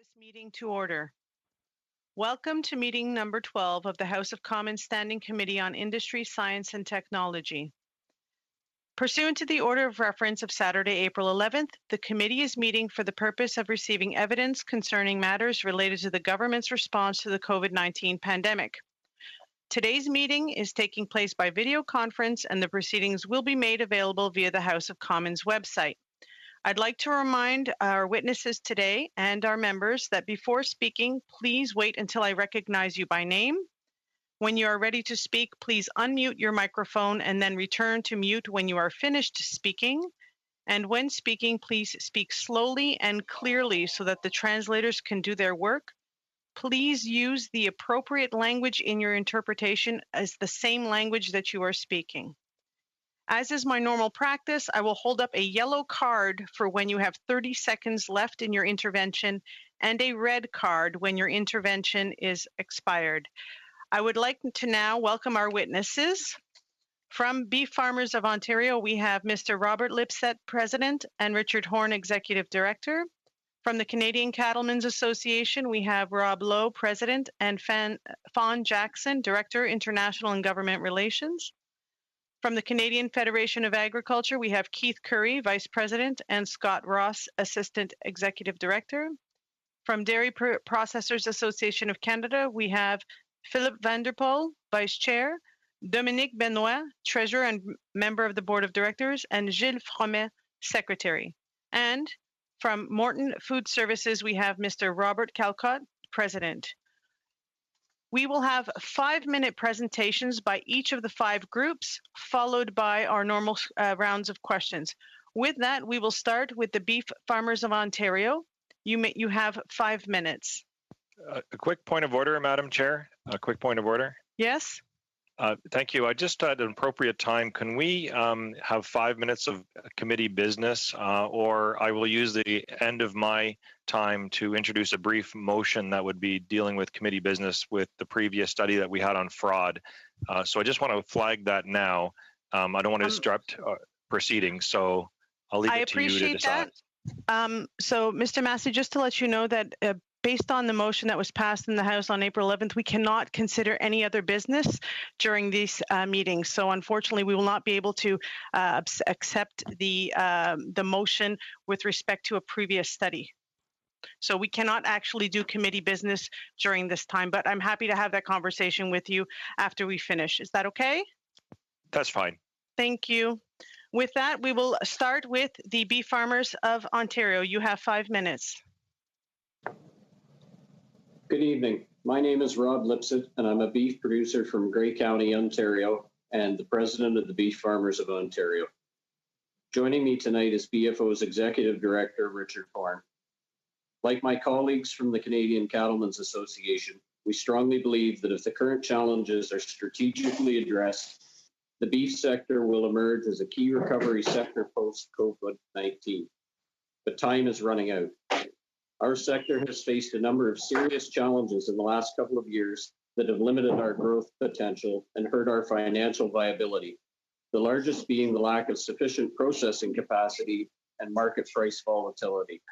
this meeting to order. Welcome to meeting number 12 of the House of Commons Standing Committee on Industry, Science and Technology. Pursuant to the order of reference of Saturday, April 11th, the committee is meeting for the purpose of receiving evidence concerning matters related to the government's response to the COVID-19 pandemic. Today's meeting is taking place by video conference and the proceedings will be made available via the House of Commons website. I'd like to remind our witnesses today and our members that before speaking, please wait until I recognize you by name. When you are ready to speak, please unmute your microphone and then return to mute when you are finished speaking. And when speaking, please speak slowly and clearly so that the translators can do their work. Please use the appropriate language in your interpretation as the same language that you are speaking. As is my normal practice, I will hold up a yellow card for when you have 30 seconds left in your intervention and a red card when your intervention is expired. I would like to now welcome our witnesses. From Beef Farmers of Ontario, we have Mr. Robert Lipset, President, and Richard Horn, Executive Director. From the Canadian Cattlemen's Association, we have Rob Lowe, President, and Fawn Jackson, Director, International and Government Relations. From the Canadian Federation of Agriculture, we have Keith Curry, Vice President, and Scott Ross, Assistant Executive Director. From Dairy Processors Association of Canada, we have Philip Vanderpoel, Vice Chair, Dominique Benoit, Treasurer and Member of the Board of Directors, and Gilles Fromet, Secretary. And from Morton Food Services, we have Mr. Robert Calcott, President. We will have 5-minute presentations by each of the 5 groups, followed by our normal rounds of questions. With that, we will start with the Beef Farmers of Ontario. You have 5 minutes. A quick point of order, Madam Chair. A quick point of order. Yes. Thank you. I just at an appropriate time, can we have 5 minutes of committee business, or I will use the end of my time to introduce a brief motion that would be dealing with committee business with the previous study that we had on fraud. So I just want to flag that now. I don't want to disrupt proceedings, so I'll leave it to you to decide. I appreciate that. So, Mr. Massey, just to let you know that based on the motion that was passed in the House on April 11th, we cannot consider any other business during these meetings. So unfortunately, we will not be able to accept the motion with respect to a previous study. So we cannot actually do committee business during this time, but I'm happy to have that conversation with you after we finish. Is that okay? That's fine. Thank you. With that, we will start with the Beef Farmers of Ontario. You have 5 minutes. Good evening. My name is Rob Lipset, and I'm a beef producer from Grey County, Ontario, and the president of the Beef Farmers of Ontario. Joining me tonight is BFO's Executive Director, Richard Horn. Like my colleagues from the Canadian Cattlemen's Association, we strongly believe that if the current challenges are strategically addressed, the beef sector will emerge as a key recovery sector post-COVID-19. But time is running out. Our sector has faced a number of serious challenges in the last couple of years that have limited our growth potential and hurt our financial viability, the largest being the lack of sufficient processing capacity and market price volatility.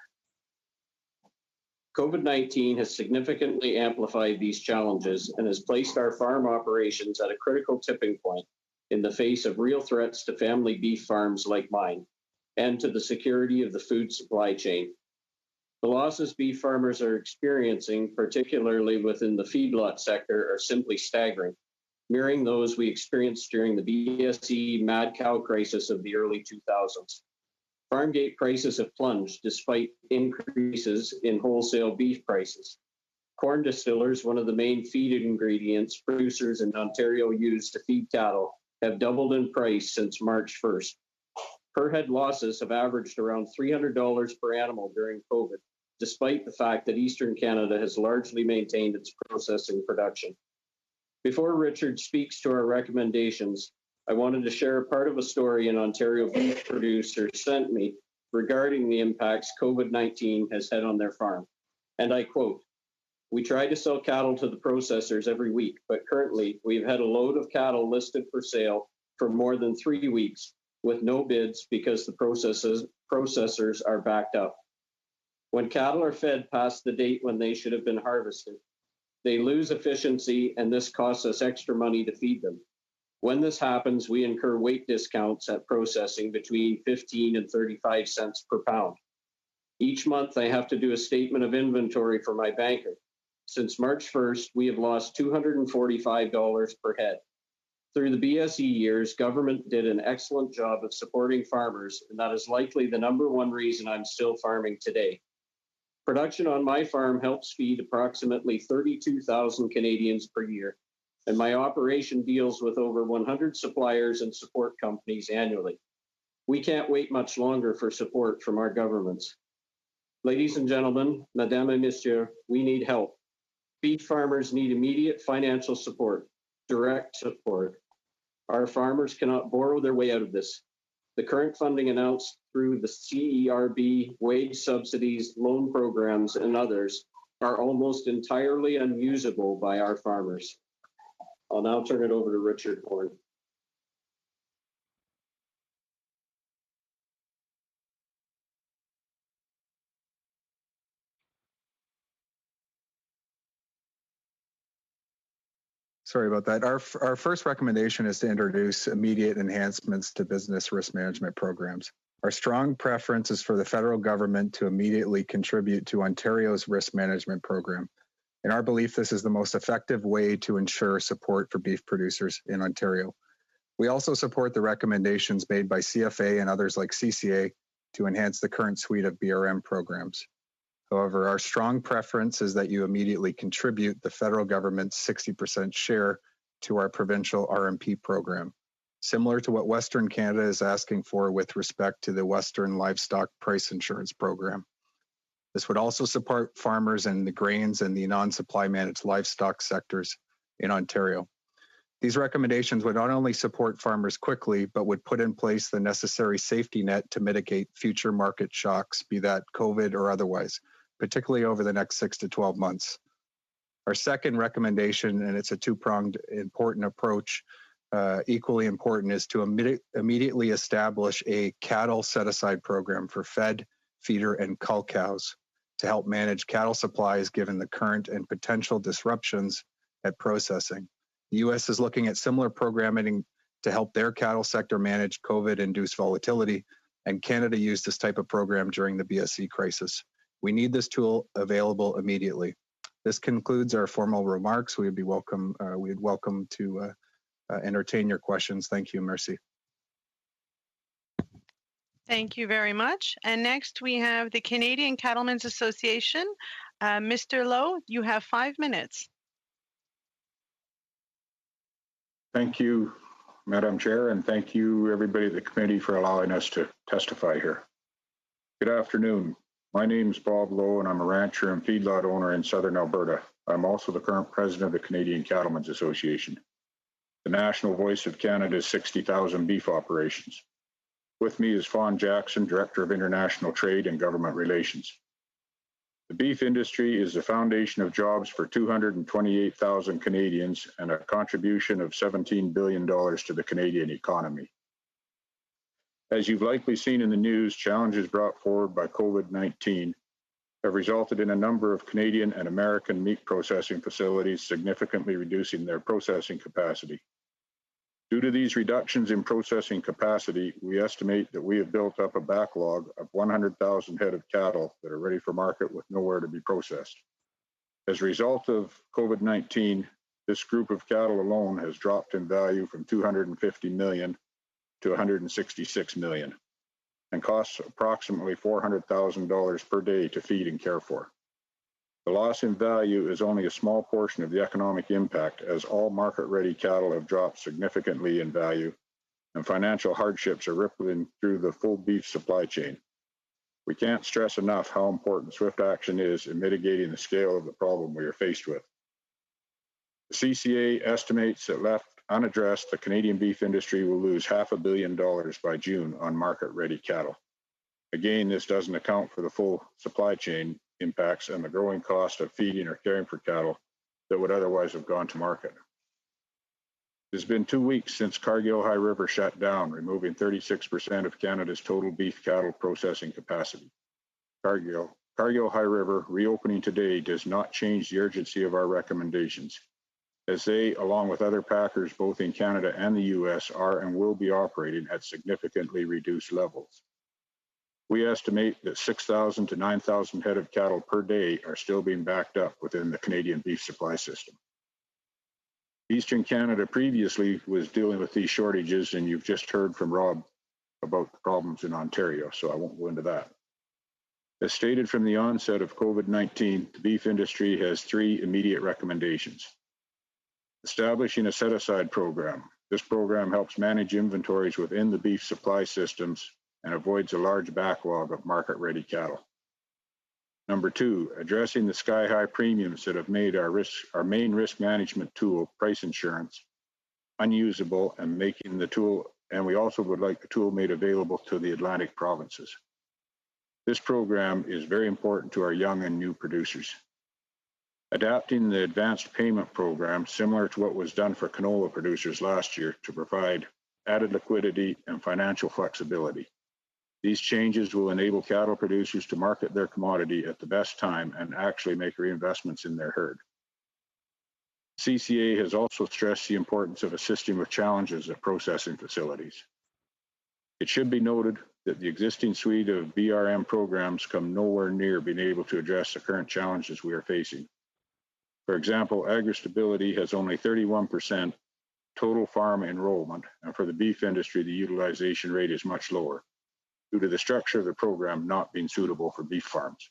COVID-19 has significantly amplified these challenges and has placed our farm operations at a critical tipping point in the face of real threats to family beef farms like mine and to the security of the food supply chain. The losses beef farmers are experiencing, particularly within the feedlot sector, are simply staggering, mirroring those we experienced during the BSE mad cow crisis of the early 2000s. Farm gate prices have plunged despite increases in wholesale beef prices. Corn distillers, one of the main feed ingredients producers in Ontario use to feed cattle, have doubled in price since March 1st. Per head losses have averaged around $300 per animal during COVID, despite the fact that Eastern Canada has largely maintained its processing production. Before Richard speaks to our recommendations, I wanted to share a part of a story an Ontario beef producer sent me regarding the impacts COVID-19 has had on their farm. And I quote, "We try to sell cattle to the processors every week, but currently we've had a load of cattle listed for sale for more than 3 weeks with no bids because the processors are backed up. When cattle are fed past the date when they should have been harvested, they lose efficiency, and this costs us extra money to feed them. When this happens, we incur weight discounts at processing between 15 and 35 cents per pound. Each month, I have to do a statement of inventory for my banker. Since March 1st, we have lost $245 per head. Through the BSE years, government did an excellent job of supporting farmers, and that is likely the #1 reason I'm still farming today. Production on my farm helps feed approximately 32,000 Canadians per year, and my operation deals with over 100 suppliers and support companies annually. We can't wait much longer for support from our governments. Ladies and gentlemen, Madame et Monsieur, we need help. Beef farmers need immediate financial support, direct support. Our farmers cannot borrow their way out of this. The current funding announced through the CERB, wage subsidies, loan programs, and others are almost entirely unusable by our farmers. I'll now turn it over to Richard Horn. Sorry about that. Our first recommendation is to introduce immediate enhancements to business risk management programs. Our strong preference is for the federal government to immediately contribute to Ontario's risk management program. In our belief, this is the most effective way to ensure support for beef producers in Ontario. We also support the recommendations made by CFA and others like CCA to enhance the current suite of BRM programs. However, our strong preference is that you immediately contribute the federal government's 60% share to our provincial RMP program, similar to what Western Canada is asking for with respect to the Western Livestock Price Insurance Program. This would also support farmers in the grains and the non-supply managed livestock sectors in Ontario. These recommendations would not only support farmers quickly, but would put in place the necessary safety net to mitigate future market shocks, be that COVID or otherwise, particularly over the next 6 to 12 months. Our second recommendation, and it's a two-pronged important approach, equally important, is to immediately establish a cattle set-aside program for fed, feeder, and cull cows to help manage cattle supplies given the current and potential disruptions at processing. The U.S. is looking at similar programming to help their cattle sector manage COVID-induced volatility, and Canada used this type of program during the BSE crisis. We need this tool available immediately. This concludes our formal remarks. We'd welcome to entertain your questions. Thank you. Merci. Thank you very much. And next we have the Canadian Cattlemen's Association. Mr. Lowe, you have 5 minutes. Thank you, Madam Chair, and thank you everybody at the committee for allowing us to testify here. Good afternoon. My name is Bob Lowe, and I'm a rancher and feedlot owner in southern Alberta. I'm also the current president of the Canadian Cattlemen's Association, the national voice of Canada's 60,000 beef operations. With me is Fawn Jackson, Director of International Trade and Government Relations. The beef industry is the foundation of jobs for 228,000 Canadians and a contribution of $17 billion to the Canadian economy. As you've likely seen in the news, challenges brought forward by COVID-19 have resulted in a number of Canadian and American meat processing facilities significantly reducing their processing capacity. Due to these reductions in processing capacity, we estimate that we have built up a backlog of 100,000 head of cattle that are ready for market with nowhere to be processed. As a result of COVID-19, this group of cattle alone has dropped in value from $250 million to $166 million and costs approximately $400,000 per day to feed and care for. The loss in value is only a small portion of the economic impact, as all market-ready cattle have dropped significantly in value and financial hardships are rippling through the full beef supply chain. We can't stress enough how important swift action is in mitigating the scale of the problem we are faced with. The CCA estimates that left unaddressed, the Canadian beef industry will lose $500 million by June on market-ready cattle. Again, this doesn't account for the full supply chain impacts and the growing cost of feeding or caring for cattle that would otherwise have gone to market. It's been 2 weeks since Cargill-High River shut down, removing 36% of Canada's total beef cattle processing capacity. Cargill Cargill High River reopening today does not change the urgency of our recommendations, as they, along with other packers both in Canada and the US, are and will be operating at significantly reduced levels. We estimate that 6,000 to 9,000 head of cattle per day are still being backed up within the Canadian beef supply system. Eastern Canada previously was dealing with these shortages, and you've just heard from Rob about the problems in Ontario, so I won't go into that. As stated from the onset of COVID-19, the beef industry has 3 immediate recommendations. Establishing a set-aside program. This program helps manage inventories within the beef supply systems and avoids a large backlog of market-ready cattle. Number 2, addressing the sky-high premiums that have made our main risk management tool, price insurance, unusable, and making the tool, and we also would like the tool made available to the Atlantic provinces. This program is very important to our young and new producers. Adapting the advanced payment program, similar to what was done for canola producers last year, to provide added liquidity and financial flexibility. These changes will enable cattle producers to market their commodity at the best time and actually make reinvestments in their herd. CCA has also stressed the importance of assisting with challenges at processing facilities. It should be noted that the existing suite of BRM programs come nowhere near being able to address the current challenges we are facing. For example, AgriStability has only 31% total farm enrollment, and for the beef industry, the utilization rate is much lower, due to the structure of the program not being suitable for beef farms.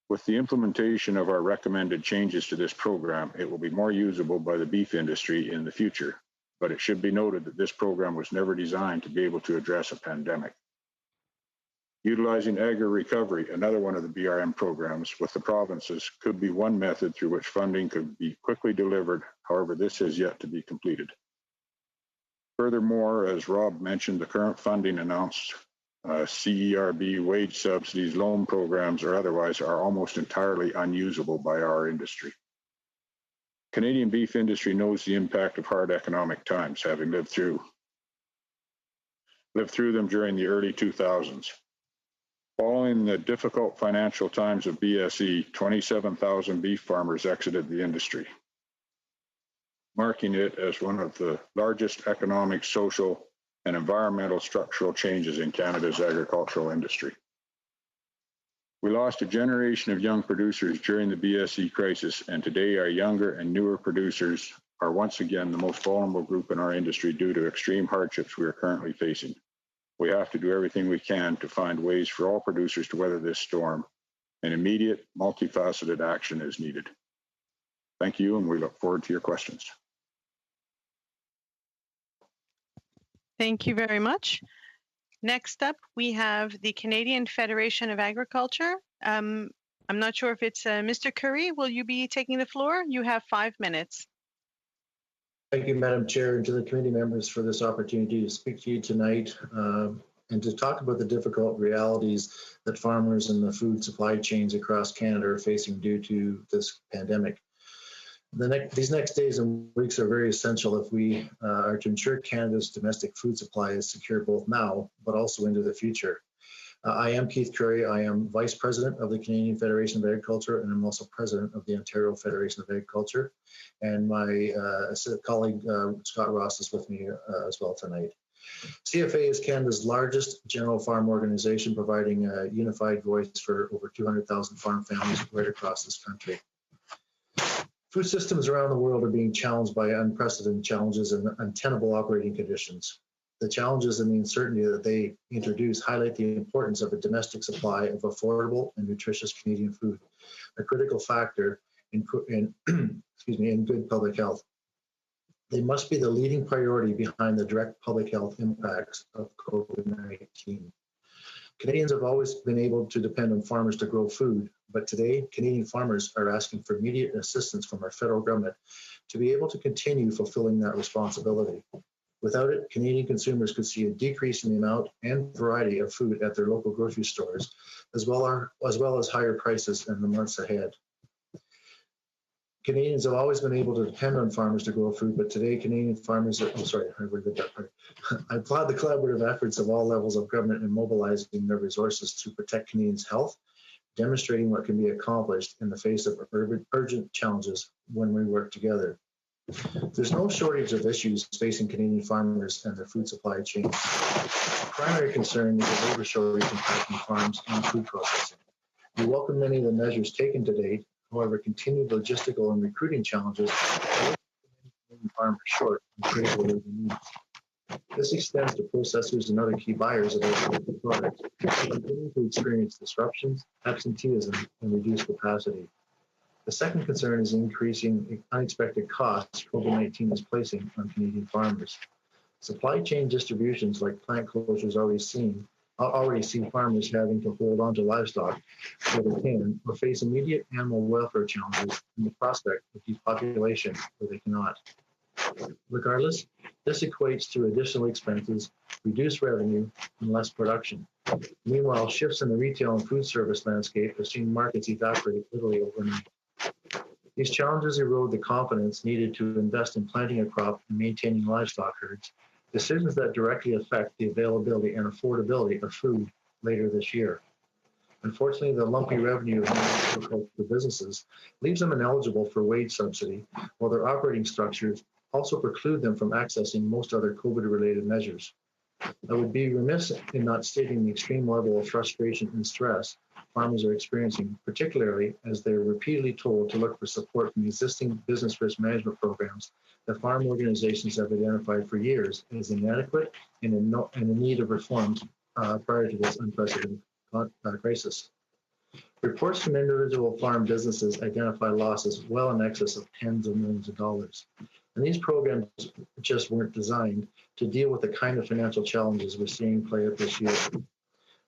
With the implementation of our recommended changes to this program, it will be more usable by the beef industry in the future, but it should be noted that this program was never designed to be able to address a pandemic. Utilizing agri-recovery, another one of the BRM programs with the provinces, could be one method through which funding could be quickly delivered. However, this has yet to be completed. Furthermore, as Rob mentioned, the current funding announced CERB wage subsidies, loan programs, or otherwise are almost entirely unusable by our industry. Canadian beef industry knows the impact of hard economic times, having lived through them during the early 2000s. Following the difficult financial times of BSE, 27,000 beef farmers exited the industry, marking it as one of the largest economic, social, and environmental structural changes in Canada's agricultural industry. We lost a generation of young producers during the BSE crisis, and today our younger and newer producers are once again the most vulnerable group in our industry due to extreme hardships we are currently facing. We have to do everything we can to find ways for all producers to weather this storm, and immediate, multifaceted action is needed. Thank you, and we look forward to your questions. Thank you very much. Next up, we have the Canadian Federation of Agriculture. I'm not sure if it's Mr. Curry. Will you be taking the floor? You have 5 minutes. Thank you, Madam Chair, and to the committee members for this opportunity to speak to you tonight and to talk about the difficult realities that farmers and the food supply chains across Canada are facing due to this pandemic. These next days and weeks are very essential if we are to ensure Canada's domestic food supply is secure both now, but also into the future. I am Keith Curry. I am Vice President of the Canadian Federation of Agriculture, and I'm also President of the Ontario Federation of Agriculture. And my colleague, Scott Ross, is with me as well tonight. CFA is Canada's largest general farm organization, providing a unified voice for over 200,000 farm families right across this country. Food systems around the world are being challenged by unprecedented challenges and untenable operating conditions. The challenges and the uncertainty that they introduce highlight the importance of a domestic supply of affordable and nutritious Canadian food, a critical factor in good public health. They must be the leading priority behind the direct public health impacts of COVID-19. Canadians have always been able to depend on farmers to grow food, but today Canadian farmers are asking for immediate assistance from our federal government to be able to continue fulfilling that responsibility. Without it, Canadian consumers could see a decrease in the amount and variety of food at their local grocery stores, as well as higher prices in the months ahead. Canadians have always been able to depend on farmers to grow food, but today Canadian farmers are, I applaud the collaborative efforts of all levels of government in mobilizing their resources to protect Canadians' health, demonstrating what can be accomplished in the face of urgent challenges when we work together. There's no shortage of issues facing Canadian farmers and their food supply chain. The primary concern is the labor shortage impacting farms and food processing. We welcome many of the measures taken to date. However, continued logistical and recruiting challenges are leaving farmers short in critical labor needs. This extends to processors and other key buyers of agricultural products who continue to experience disruptions, absenteeism, and reduced capacity. The second concern is increasing unexpected costs COVID-19 is placing on Canadian farmers. Supply chain distributions like plant closures already see farmers having to hold on to livestock where they can or face immediate animal welfare challenges in the prospect of depopulation where they cannot. Regardless, this equates to additional expenses, reduced revenue, and less production. Meanwhile, shifts in the retail and food service landscape have seen markets evaporate literally overnight. These challenges erode the confidence needed to invest in planting a crop and maintaining livestock herds, decisions that directly affect the availability and affordability of food later this year. Unfortunately, the lumpy revenue of agricultural businesses leaves them ineligible for wage subsidy, while their operating structures also preclude them from accessing most other COVID-related measures. I would be remiss in not stating the extreme level of frustration and stress farmers are experiencing, particularly as they're repeatedly told to look for support from existing business risk management programs that farm organizations have identified for years as inadequate and in need of reforms prior to this unprecedented crisis. Reports from individual farm businesses identify losses well in excess of tens of millions of dollars. And these programs just weren't designed to deal with the kind of financial challenges we're seeing play out this year.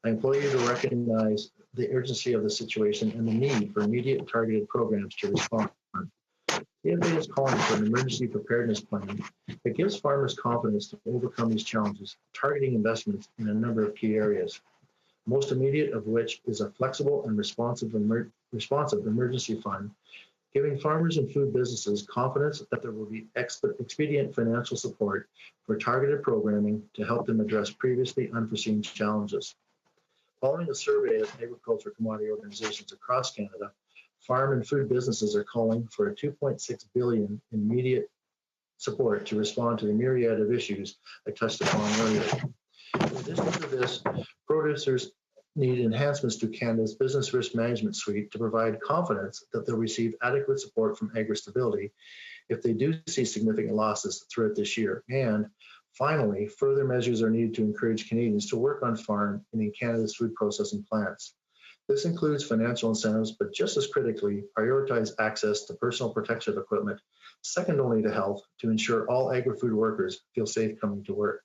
I implore you to recognize the urgency of the situation and the need for immediate targeted programs to respond. The CFA is calling for an emergency preparedness plan that gives farmers confidence to overcome these challenges, targeting investments in a number of key areas. Most immediate of which is a flexible and responsive emergency fund, giving farmers and food businesses confidence that there will be expedient financial support for targeted programming to help them address previously unforeseen challenges. Following a survey of agriculture commodity organizations across Canada, farm and food businesses are calling for a $2.6 billion in immediate support to respond to the myriad of issues I touched upon earlier. In addition to this, producers need enhancements to Canada's business risk management suite to provide confidence that they'll receive adequate support from AgriStability if they do see significant losses throughout this year. And finally, further measures are needed to encourage Canadians to work on farm and in Canada's food processing plants. This includes financial incentives, but just as critically, prioritize access to personal protective equipment, second only to health, to ensure all agri-food workers feel safe coming to work.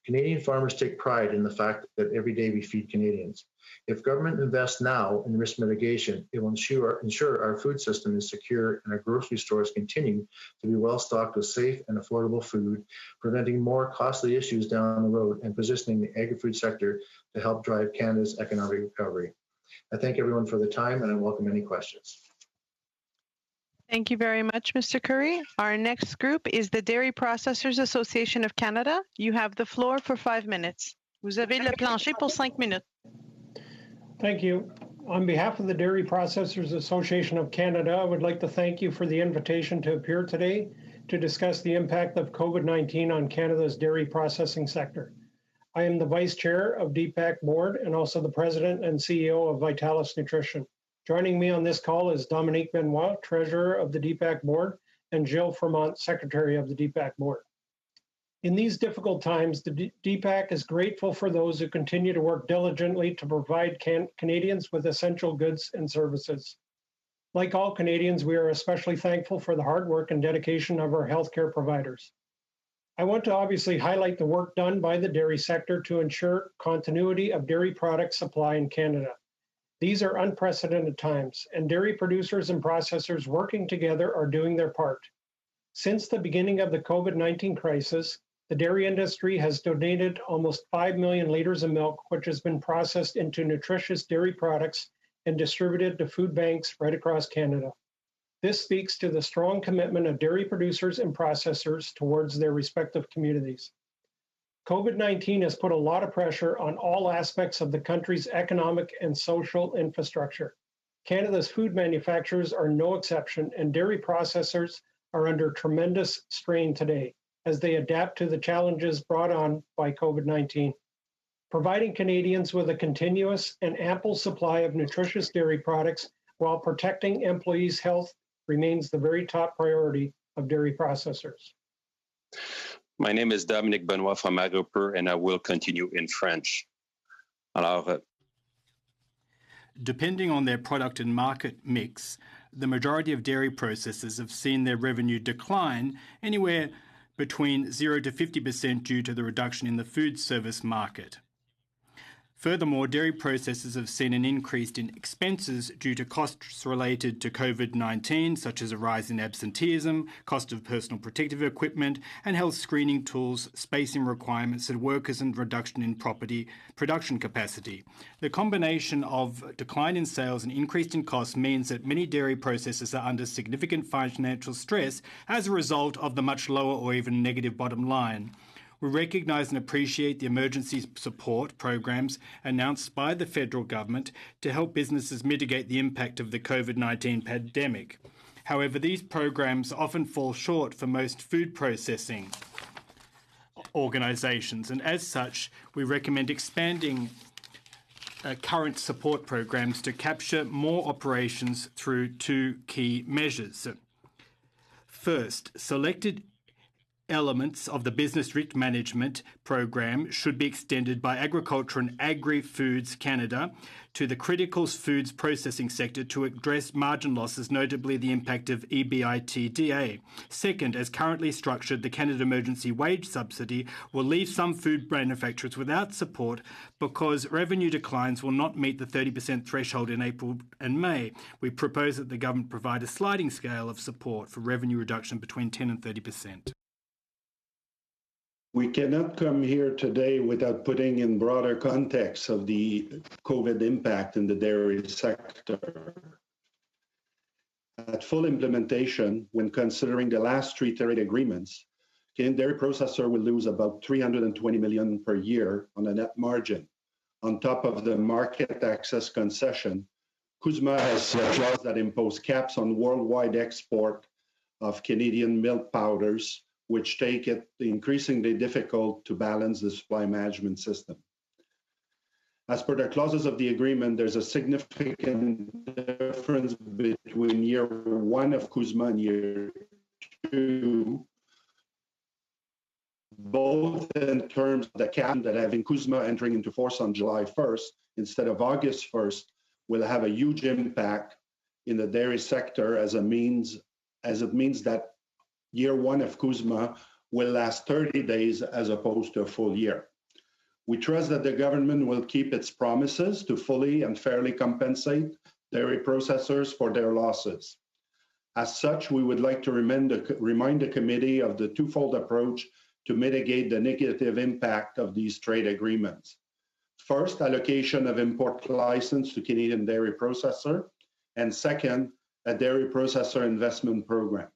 Canadian farmers take pride in the fact that every day we feed Canadians. If government invests now in risk mitigation, it will ensure our food system is secure and our grocery stores continue to be well stocked with safe and affordable food, preventing more costly issues down the road and positioning the agri-food sector to help drive Canada's economic recovery. I thank everyone for the time and I welcome any questions. Thank you very much, Mr. Curry. Our next group is the Dairy Processors Association of Canada. You have the floor for 5 minutes. Vous avez le plancher pour 5 minutes. Thank you. On behalf of the Dairy Processors Association of Canada, I would like to thank you for the invitation to appear today to discuss the impact of COVID-19 on Canada's dairy processing sector. I am the Vice Chair of DPAC Board and also the President and CEO of Vitalis Nutrition. Joining me on this call is Dominique Benoit, Treasurer of the DPAC Board, and Jill Fremont, Secretary of the DPAC Board. In these difficult times, the DPAC is grateful for those who continue to work diligently to provide Canadians with essential goods and services. Like all Canadians, we are especially thankful for the hard work and dedication of our healthcare providers. I want to obviously highlight the work done by the dairy sector to ensure continuity of dairy product supply in Canada. These are unprecedented times, and dairy producers and processors working together are doing their part. Since the beginning of the COVID-19 crisis, the dairy industry has donated almost 5 million liters of milk, which has been processed into nutritious dairy products and distributed to food banks right across Canada. This speaks to the strong commitment of dairy producers and processors towards their respective communities. COVID-19 has put a lot of pressure on all aspects of the country's economic and social infrastructure. Canada's food manufacturers are no exception, and dairy processors are under tremendous strain today as they adapt to the challenges brought on by COVID-19. Providing Canadians with a continuous and ample supply of nutritious dairy products while protecting employees' health remains the very top priority of dairy processors. My name is Dominique Benoit from Agropur, and I will continue in French. Alors, depending on their product and market mix, the majority of dairy processors have seen their revenue decline anywhere between 0 to 50% due to the reduction in the food service market. Furthermore, dairy processors have seen an increase in expenses due to costs related to COVID-19, such as a rise in absenteeism, cost of personal protective equipment, and health screening tools, spacing requirements and workers, and reduction in property production capacity. The combination of decline in sales and increase in costs means that many dairy processors are under significant financial stress as a result of the much lower or even negative bottom line. We recognise and appreciate the emergency support programs announced by the federal government to help businesses mitigate the impact of the COVID-19 pandemic. However, these programs often fall short for most food processing organisations, and as such, we recommend expanding current support programs to capture more operations through two key measures. First, selected elements of the Business Risk Management Program should be extended by Agriculture and Agri-Foods Canada to the critical foods processing sector to address margin losses, notably the impact of EBITDA. Second, as currently structured, the Canada Emergency Wage Subsidy will leave some food manufacturers without support because revenue declines will not meet the 30% threshold in April and May. We propose that the government provide a sliding scale of support for revenue reduction between 10 and 30%. We cannot come here today without putting in broader context of the COVID impact in the dairy sector. At full implementation, when considering the last three trade agreements, Canadian dairy processor will lose about $320 million per year on a net margin. On top of the market access concession, CUSMA has a clause that impose caps on worldwide export of Canadian milk powders, which take it increasingly difficult to balance the supply management system. As per the clauses of the agreement, there's a significant difference between year one of CUSMA and year two, both in terms of the cap that having CUSMA entering into force on July 1st instead of August 1st will have a huge impact in the dairy sector as it means that year one of CUSMA will last 30 days as opposed to a full year. We trust that the government will keep its promises to fully and fairly compensate dairy processors for their losses. As such, we would like to remind the committee of the twofold approach to mitigate the negative impact of these trade agreements. First, allocation of import license to Canadian dairy processor, and second, a dairy processor investment program.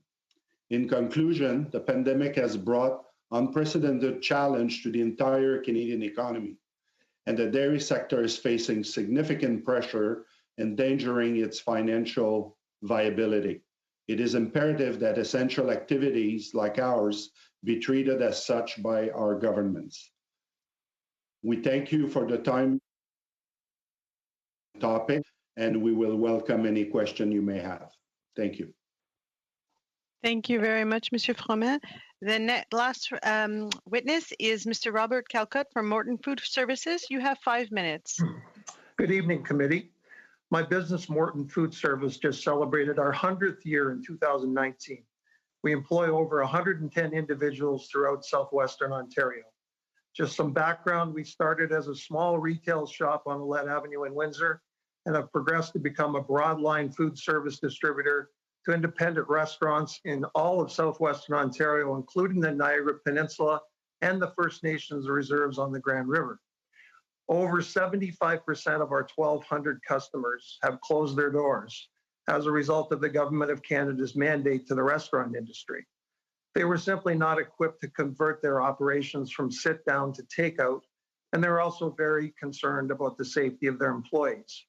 In conclusion, the pandemic has brought unprecedented challenge to the entire Canadian economy, and the dairy sector is facing significant pressure, endangering its financial viability. It is imperative that essential activities like ours be treated as such by our governments. We thank you for the time topic, and we will welcome any question you may have. Thank you. Thank you very much, Mr. Froment. The last witness is Mr. Robert Calcutt from Morton Food Services. You have 5 minutes. Good evening, committee. My business, Morton Food Service, just celebrated our 100th year in 2019. We employ over 110 individuals throughout southwestern Ontario. Just some background, we started as a small retail shop on Ouellette Avenue in Windsor and have progressed to become a broadline food service distributor to independent restaurants in all of southwestern Ontario, including the Niagara Peninsula and the First Nations reserves on the Grand River. Over 75% of our 1,200 customers have closed their doors as a result of the Government of Canada's mandate to the restaurant industry. They were simply not equipped to convert their operations from sit down to takeout, and they're also very concerned about the safety of their employees.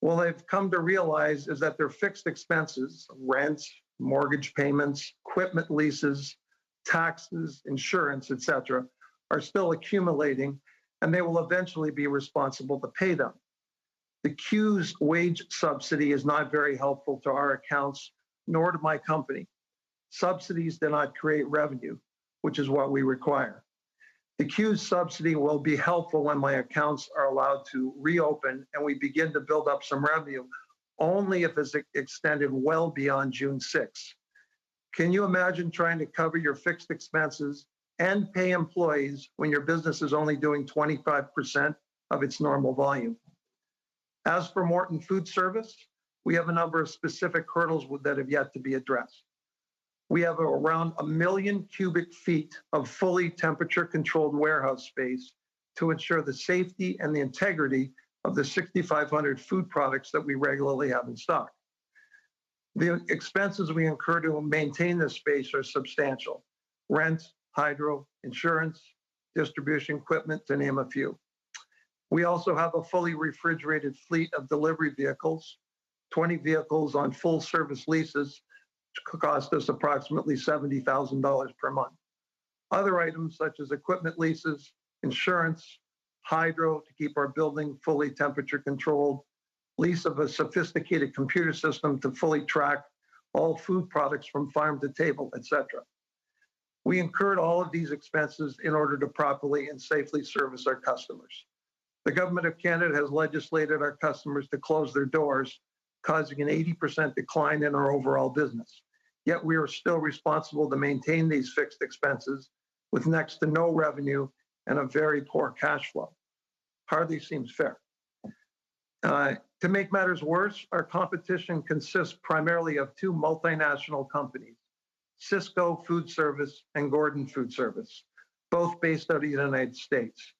What they've come to realize is that their fixed expenses, rent, mortgage payments, equipment leases, taxes, insurance, etc., are still accumulating, and they will eventually be responsible to pay them. The CEWS wage subsidy is not very helpful to our accounts, nor to my company. Subsidies do not create revenue, which is what we require. The CEWS subsidy will be helpful when my accounts are allowed to reopen and we begin to build up some revenue, only if it's extended well beyond June 6. Can you imagine trying to cover your fixed expenses and pay employees when your business is only doing 25% of its normal volume? As for Morton Food Service, we have a number of specific hurdles that have yet to be addressed. We have around 1 million cubic feet of fully temperature-controlled warehouse space to ensure the safety and the integrity of the 6,500 food products that we regularly have in stock. The expenses we incur to maintain this space are substantial: rent, hydro, insurance, distribution equipment, to name a few. We also have a fully refrigerated fleet of delivery vehicles, 20 vehicles on full service leases, which cost us approximately $70,000 per month. Other items such as equipment leases, insurance, hydro to keep our building fully temperature controlled, lease of a sophisticated computer system to fully track all food products from farm to table, etc. We incurred all of these expenses in order to properly and safely service our customers. The Government of Canada has legislated our customers to close their doors, causing an 80% decline in our overall business. Yet we are still responsible to maintain these fixed expenses with next to no revenue and a very poor cash flow. Hardly seems fair. To make matters worse, our competition consists primarily of two multinational companies, Cisco Food Service and Gordon Food Service, both based out of the United States.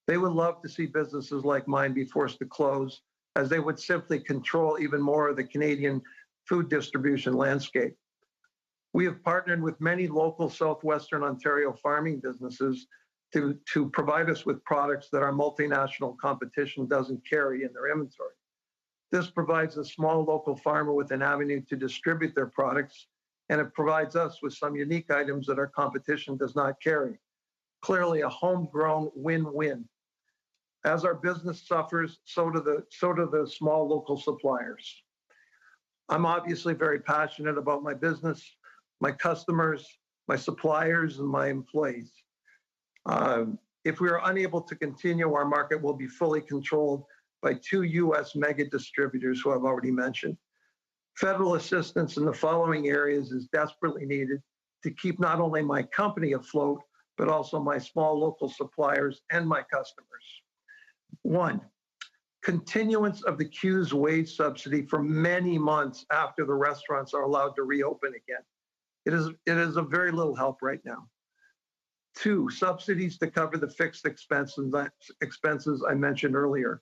They would love to see businesses like mine be forced to close, as they would simply control even more of the Canadian food distribution landscape. We have partnered with many local Southwestern Ontario farming businesses to provide us with products that our multinational competition doesn't carry in their inventory. This provides a small local farmer with an avenue to distribute their products, and it provides us with some unique items that our competition does not carry. Clearly a homegrown win-win. As our business suffers, so do the small local suppliers. I'm obviously very passionate about my business, my customers, my suppliers, and my employees. If we are unable to continue, our market will be fully controlled by two U.S. mega distributors who I've already mentioned. Federal assistance in the following areas is desperately needed to keep not only my company afloat, but also my small local suppliers and my customers. One, continuance of the CEWS wage subsidy for many months after the restaurants are allowed to reopen again. It is of very little help right now. Two, subsidies to cover the fixed expenses I mentioned earlier.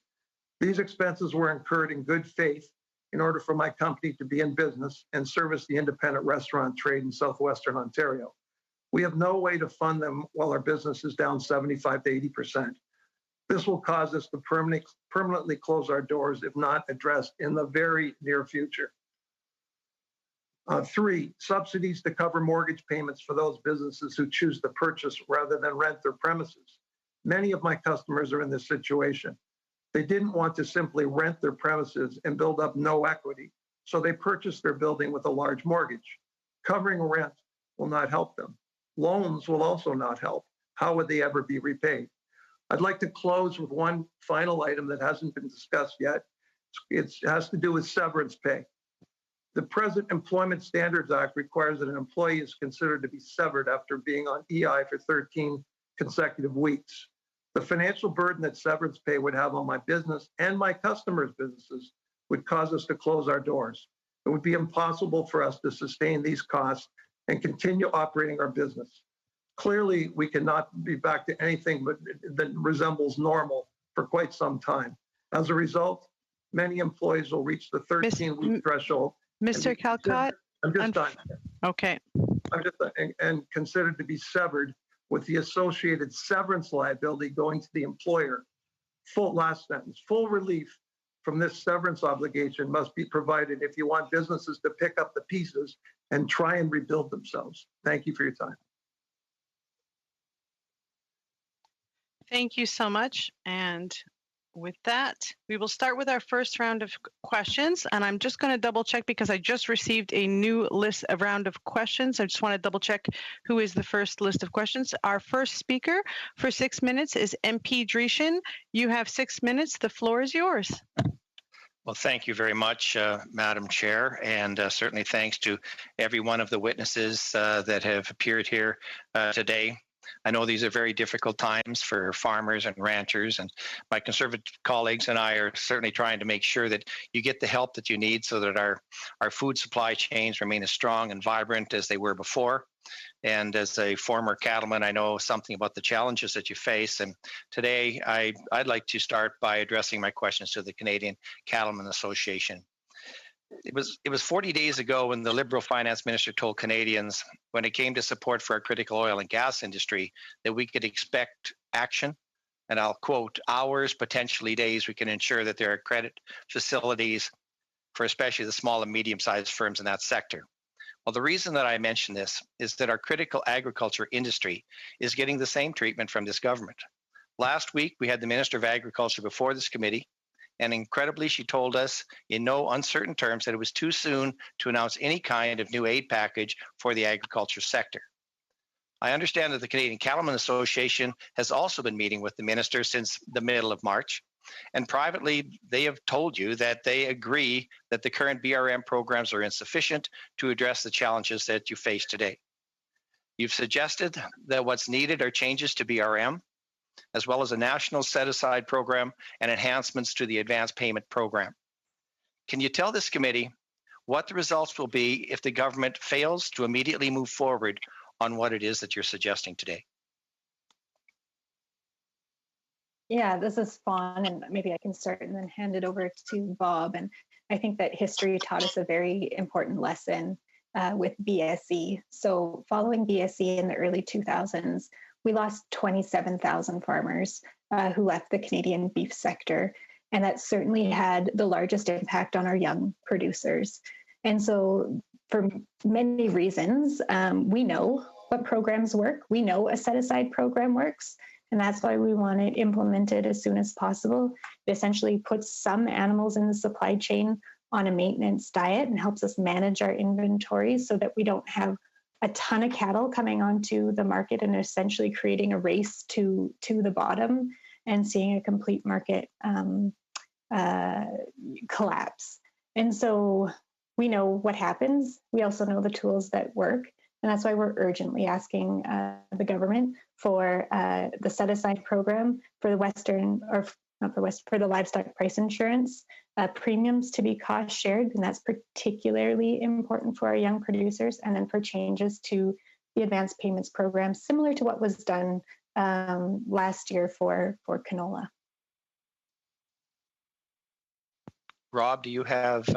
These expenses were incurred in good faith in order for my company to be in business and service the independent restaurant trade in Southwestern Ontario. We have no way to fund them while our business is down 75 to 80%. This will cause us to permanently close our doors if not addressed in the very near future. Three, subsidies to cover mortgage payments for those businesses who choose to purchase rather than rent their premises. Many of my customers are in this situation. They didn't want to simply rent their premises and build up no equity, so they purchased their building with a large mortgage. Covering rent will not help them. Loans will also not help. How would they ever be repaid? I'd like to close with one final item that hasn't been discussed yet. It has to do with severance pay. The present Employment Standards Act requires that an employee is considered to be severed after being on EI for 13 consecutive weeks. The financial burden that severance pay would have on my business and my customers' businesses would cause us to close our doors. It would be impossible for us to sustain these costs and continue operating our business. Clearly, we cannot be back to anything that resembles normal for quite some time. As a result, many employees will reach the 13-week threshold. Mr. Calcott? I'm just done. Okay. and considered to be severed with the associated severance liability going to the employer. Last sentence, full relief from this severance obligation must be provided if you want businesses to pick up the pieces and try and rebuild themselves. Thank you for your time. Thank you so much. And with that, we will start with our first round of questions. And I'm just going to double check because I just received a new round of questions. I just want to double check who is the first list of questions. Our first speaker for 6 minutes is MP Dreeshen. You have 6 minutes. The floor is yours. Well, thank you very much, Madam Chair, and certainly thanks to every one of the witnesses that have appeared here today. I know these are very difficult times for farmers and ranchers, and my Conservative colleagues and I are certainly trying to make sure that you get the help that you need so that our food supply chains remain as strong and vibrant as they were before. And as a former cattleman, I know something about the challenges that you face. And today, I'd like to start by addressing my questions to the Canadian Cattlemen Association. It was 40 days ago when the Liberal Finance Minister told Canadians, when it came to support for our critical oil and gas industry, that we could expect action. And I'll quote, hours, potentially days, we can ensure that there are credit facilities for especially the small and medium-sized firms in that sector. Well, the reason that I mention this is that our critical agriculture industry is getting the same treatment from this government. Last week, we had the Minister of Agriculture before this committee, and incredibly, she told us in no uncertain terms that it was too soon to announce any kind of new aid package for the agriculture sector. I understand that the Canadian Cattlemen Association has also been meeting with the minister since the middle of March. And privately, they have told you that they agree that the current BRM programs are insufficient to address the challenges that you face today. You've suggested that what's needed are changes to BRM, as well as a national set-aside program and enhancements to the advanced payment program. Can you tell this committee what the results will be if the government fails to immediately move forward on what it is that you're suggesting today? Yeah, this is fun, and maybe I can start and then hand it over to Bob. And I think that history taught us a very important lesson with BSE. So following BSE in the early 2000s, we lost 27,000 farmers who left the Canadian beef sector. And that certainly had the largest impact on our young producers. And so for many reasons, we know what programs work. We know a set-aside program works. And that's why we want it implemented as soon as possible. It essentially puts some animals in the supply chain on a maintenance diet and helps us manage our inventory so that we don't have a ton of cattle coming onto the market and essentially creating a race to the bottom and seeing a complete market collapse. And so we know what happens. We also know the tools that work. And that's why we're urgently asking the government for the set-aside program for the for the livestock price insurance premiums to be cost shared, and that's particularly important for our young producers. And then for changes to the advanced payments program, similar to what was done last year for canola. Rob, do you have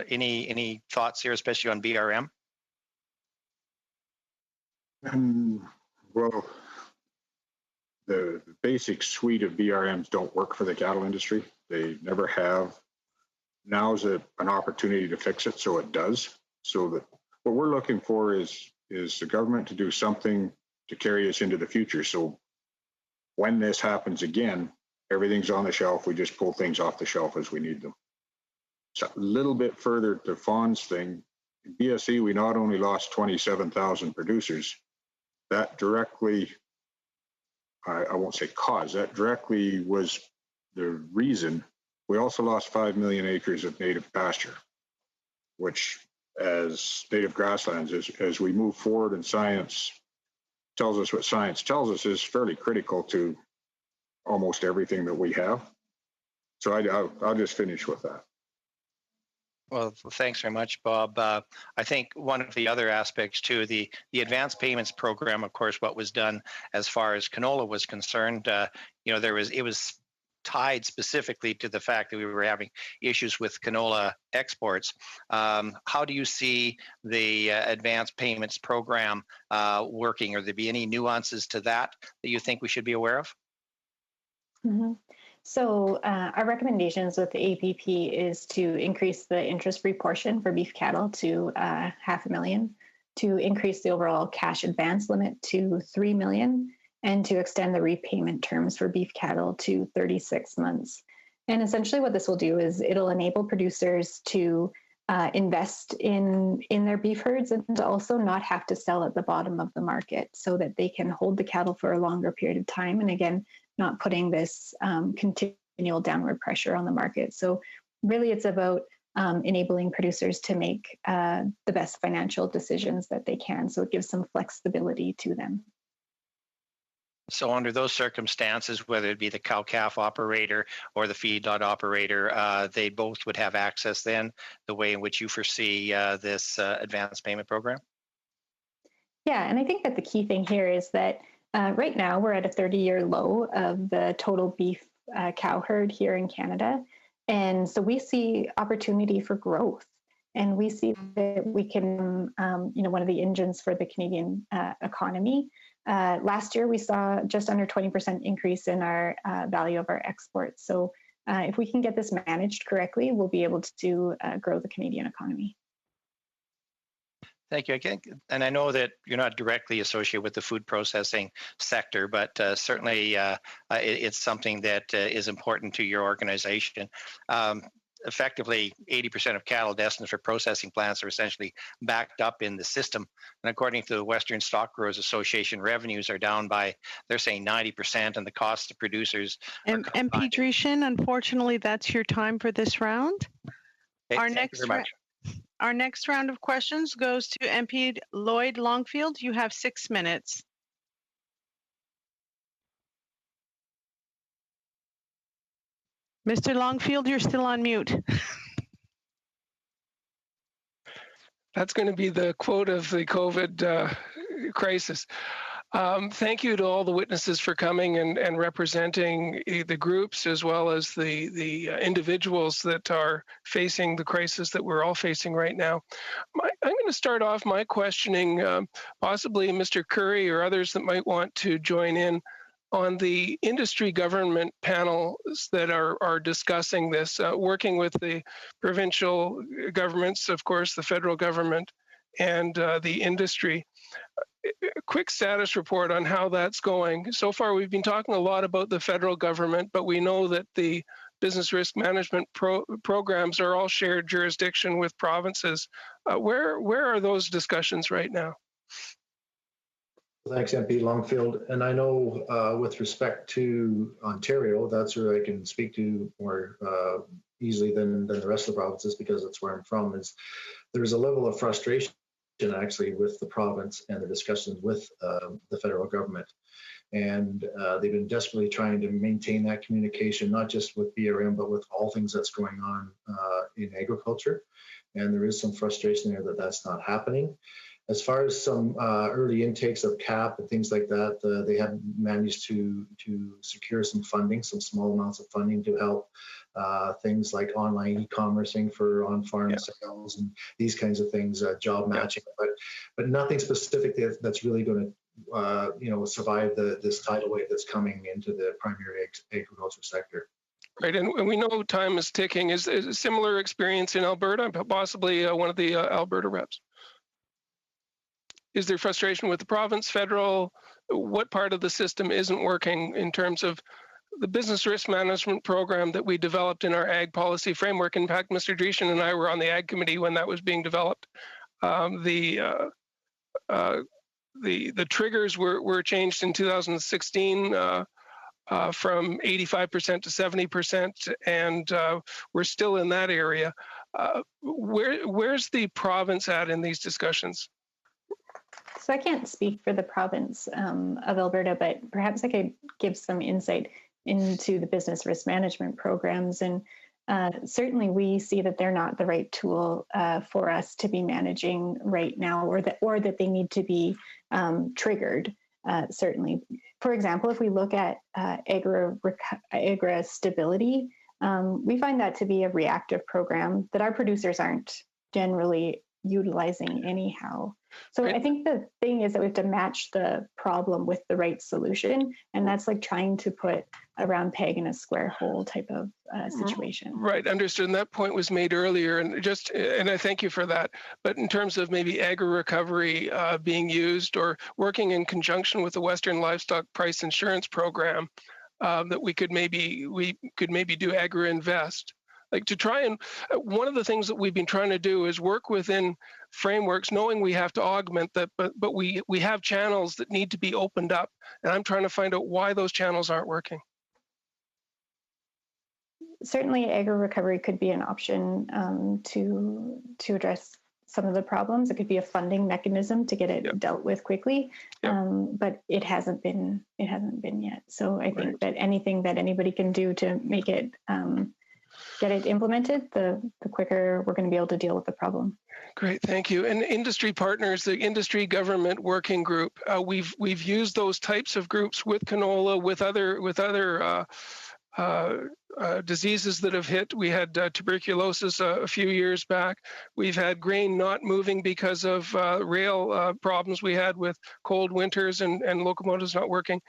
any thoughts here, especially on BRM? Well, the basic suite of BRMs don't work for the cattle industry. They never have. Now's an opportunity to fix it, so it does. So that what we're looking for is the government to do something to carry us into the future. So when this happens again, everything's on the shelf. We just pull things off the shelf as we need them. So a little bit further to Fawn's thing, in BSE, we not only lost 27,000 producers, that directly, I won't say cause, that directly was the reason. We also lost 5 million acres of native pasture, which as native grasslands, as we move forward and science tells us what science tells us, is fairly critical to almost everything that we have. So I'll just finish with that. Well, thanks very much, Bob. I think one of the other aspects too, the advanced payments program, of course, what was done as far as canola was concerned, it was tied specifically to the fact that we were having issues with canola exports. How do you see the advance payments program working? Are there be any nuances to that you think we should be aware of? Mm-hmm. So our recommendations with the APP is to increase the interest-free portion for beef cattle to $500,000, to increase the overall cash advance limit to $3 million, and to extend the repayment terms for beef cattle to 36 months. And essentially what this will do is it'll enable producers to invest in their beef herds and to also not have to sell at the bottom of the market, so that they can hold the cattle for a longer period of time. And again, not putting this continual downward pressure on the market. So really it's about enabling producers to make the best financial decisions that they can. So it gives some flexibility to them. So under those circumstances, whether it be the cow-calf operator or the feedlot operator, they both would have access then, the way in which you foresee this advance payment program? Yeah, and I think that the key thing here is that right now we're at a 30-year low of the total beef cow herd here in Canada. And so we see opportunity for growth. And we see that we can, one of the engines for the Canadian economy. Last year, we saw just under 20% increase in our value of our exports. So if we can get this managed correctly, we'll be able to grow the Canadian economy. Thank you. And I know that you're not directly associated with the food processing sector, but certainly it's something that is important to your organization. Effectively, 80% of cattle destined for processing plants are essentially backed up in the system. And according to the Western Stock Growers Association, revenues are down by, they're saying 90%, and the cost to producers. MP Dreeshen, unfortunately, that's your time for this round. Okay, Our next round of questions goes to MP Lloyd Longfield. You have 6 minutes. Mr. Longfield, you're still on mute. That's going to be the quote of the COVID crisis. Thank you to all the witnesses for coming and representing the groups as well as the individuals that are facing the crisis that we're all facing right now. I'm going to start off my questioning, possibly Mr. Curry or others that might want to join in on the industry government panels that are discussing this, working with the provincial governments, of course, the federal government, and the industry. A quick status report on how that's going. So far, we've been talking a lot about the federal government, but we know that the business risk management programs are all shared jurisdiction with provinces. Where are those discussions right now? Thanks, MP Longfield. And I know with respect to Ontario, that's where I can speak to more easily than the rest of the provinces, because that's where I'm from. Is there's a level of frustration actually with the province and the discussions with the federal government. And they've been desperately trying to maintain that communication, not just with BRM, but with all things that's going on in agriculture. And there is some frustration there that that's not happening. As far as some early intakes of CAP and things like that, they have managed to secure some funding, some small amounts of funding to help things like online e-commercing for on-farm sales and these kinds of things, job matching, but nothing specific that's really going to survive this tidal wave that's coming into the primary agriculture sector. Right, and we know time is ticking. Is a similar experience in Alberta, possibly one of the Alberta reps? Is there frustration with the province, federal? What part of the system isn't working in terms of the business risk management program that we developed in our ag policy framework? In fact, Mr. Dreeshen and I were on the ag committee when that was being developed. The triggers were changed in 2016 from 85% to 70%, and we're still in that area. Where's the province at in these discussions? So I can't speak for the province of Alberta, but perhaps I could give some insight into the business risk management programs. And certainly we see that they're not the right tool for us to be managing right now, or that they need to be triggered. certainly. For example, if we look at agra stability, we find that to be a reactive program that our producers aren't generally utilizing anyhow. So I think the thing is that we have to match the problem with the right solution, and that's like trying to put a round peg in a square hole type of situation. Right, understood. And that point was made earlier, and I thank you for that. But in terms of maybe agri-recovery being used or working in conjunction with the Western Livestock Price Insurance Program, that we could maybe do agri-invest. Like to try and, one of the things that we've been trying to do is work within frameworks, knowing we have to augment that, but we have channels that need to be opened up, and I'm trying to find out why those channels aren't working. Certainly, agri-recovery could be an option to address some of the problems. It could be a funding mechanism to get it dealt with quickly, but it hasn't been yet. So I think that anything that anybody can do to make it get it implemented, the quicker we're going to be able to deal with the problem. Great, thank you. And industry partners, the industry government working group, we've used those types of groups with canola, with other diseases that have hit. We had tuberculosis a few years back. We've had grain not moving because of rail problems we had with cold winters and locomotives not working.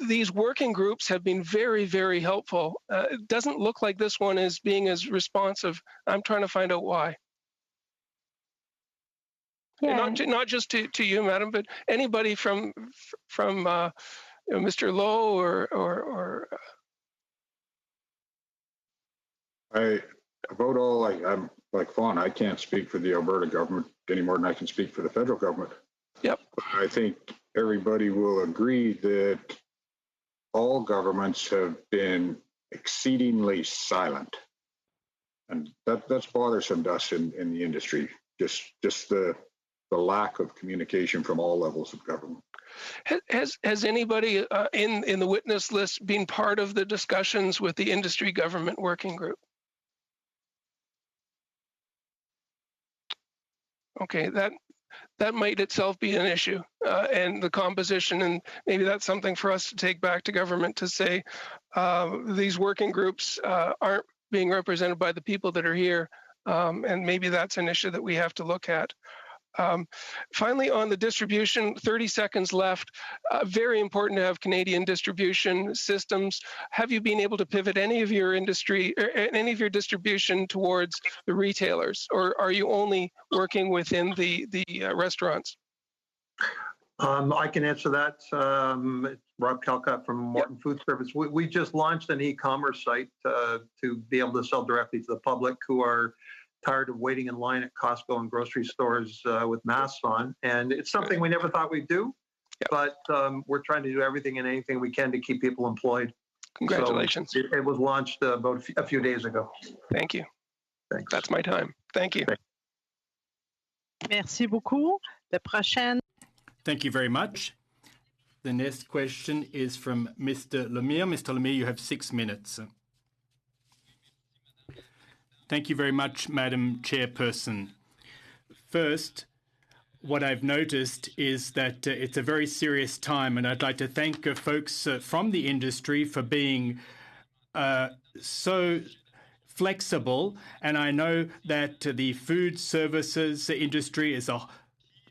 These working groups have been very, very helpful. It doesn't look like this one is being as responsive. I'm trying to find out why. Yeah. Not just to you, Madam, but anybody from Mr. Lowe or I'm like Fawn. I can't speak for the Alberta government any more than I can speak for the federal government. Yep. I think everybody will agree that all governments have been exceedingly silent, and that's bothersome to us in the industry. Just the lack of communication from all levels of government. Has anybody in the witness list been part of the discussions with the industry government working group? Okay, that might itself be an issue, and the composition, and maybe that's something for us to take back to government to say these working groups aren't being represented by the people that are here, and maybe that's an issue that we have to look at. Finally, on the distribution, 30 seconds left. Very important to have Canadian distribution systems. Have you been able to pivot any of your industry, or any of your distribution towards the retailers, or are you only working within the restaurants? I can answer that. Rob Calcott from Morton Food Service. We just launched an e-commerce site to be able to sell directly to the public who are tired of waiting in line at Costco and grocery stores with masks on. And it's something we never thought we'd do, but we're trying to do everything and anything we can to keep people employed. Congratulations. So it was launched about a few days ago. Thank you. Thanks. That's my time. Thank you. Merci beaucoup. The prochaine. Thank you very much. The next question is from Mr. Lemire. Mr. Lemire, you have 6 minutes. Thank you very much, Madam Chairperson. First, what I've noticed is that it's a very serious time, and I'd like to thank folks from the industry for being so flexible. And I know that the food services industry is an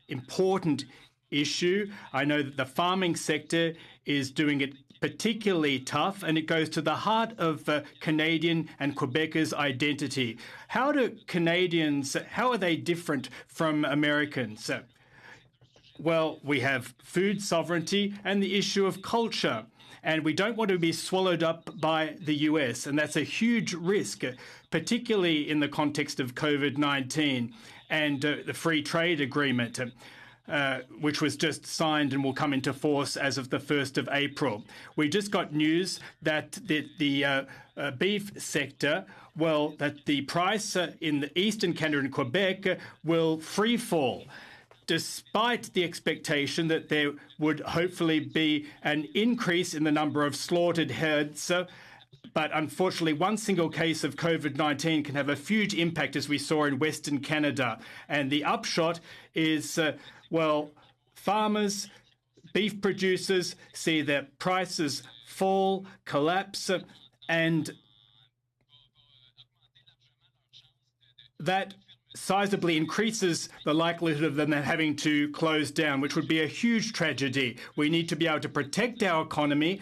important issue. I know that the farming sector is doing it particularly tough, and it goes to the heart of Canadian and Quebecers' identity. How do Canadians, how are they different from Americans? Well, we have food sovereignty and the issue of culture, and we don't want to be swallowed up by the US, and that's a huge risk, particularly in the context of COVID-19 and the free trade agreement, which was just signed and will come into force as of the 1st of April. We just got news that the beef sector, well, that the price in the Eastern Canada and Quebec will free fall, despite the expectation that there would hopefully be an increase in the number of slaughtered herds. But unfortunately, one single case of COVID-19 can have a huge impact, as we saw in Western Canada. And the upshot is, well, farmers beef producers see their prices fall, collapse, and that sizably increases the likelihood of them having to close down, which would be a huge tragedy. We need to be able to protect our economy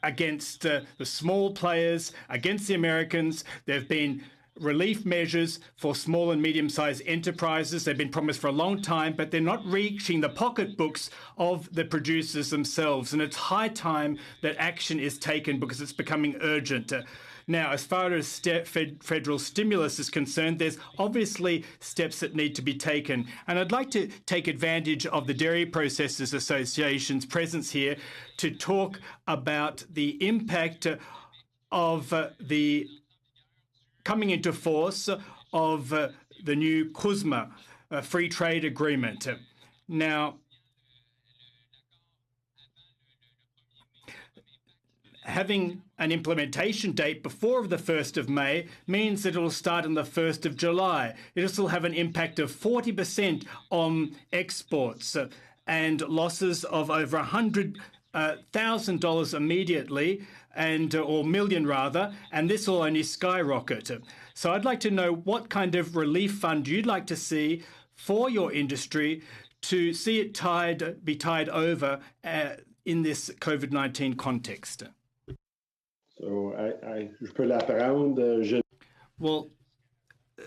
against the small players, against the Americans. There have been relief measures for small and medium-sized enterprises. They've been promised for a long time, but they're not reaching the pocketbooks of the producers themselves. And it's high time that action is taken because it's becoming urgent. Now, as far as federal stimulus is concerned, there's obviously steps that need to be taken. And I'd like to take advantage of the Dairy Processors Association's presence here to talk about the impact of the coming into force of the new CUSMA free trade agreement. Now, having an implementation date before the 1st of May means that it will start on the 1st of July. It will have an impact of 40% on exports and losses of over $100,000 immediately, or million rather, and this will only skyrocket. So I'd like to know what kind of relief fund you'd like to see for your industry to see it be tied over in this COVID-19 context. So je peux la prendre, Gilles. Well,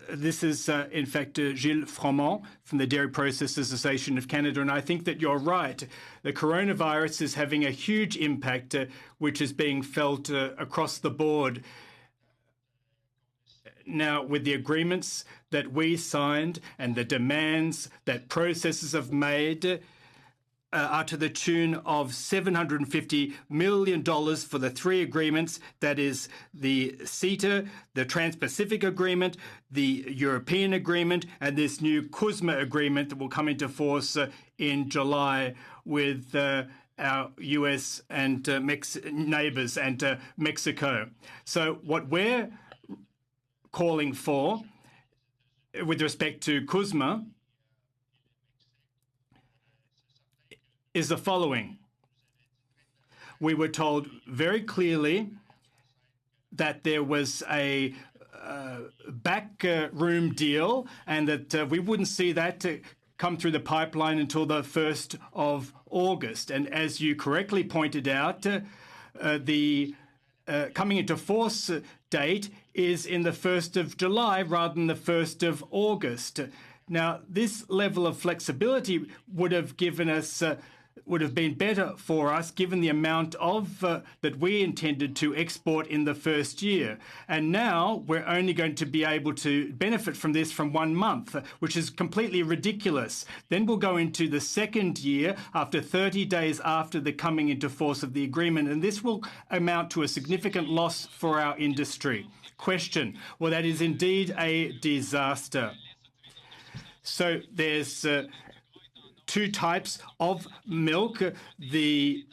this is, in fact, Gilles Froment from the Dairy Processors Association of Canada, and I think that you're right. The coronavirus is having a huge impact, which is being felt across the board. Now, with the agreements that we signed and the demands that processors have made, are to the tune of $750 million for the 3 agreements. That is the CETA, the Trans-Pacific Agreement, the European Agreement, and this new CUSMA agreement that will come into force in July with our US and neighbours and Mexico. So what we're calling for with respect to CUSMA is the following. We were told very clearly that there was a backroom deal and that we wouldn't see that come through the pipeline until the 1st of August. And as you correctly pointed out, the coming into force date is in the 1st of July rather than the 1st of August. Now, this level of flexibility would have given us would have been better for us given the amount of that we intended to export in the first year. And now we're only going to be able to benefit from this from 1 month, which is completely ridiculous. Then we'll go into the second year after 30 days after the coming into force of the agreement, and this will amount to a significant loss for our industry. Question: well, that is indeed a disaster. So there's 2 types of milk, the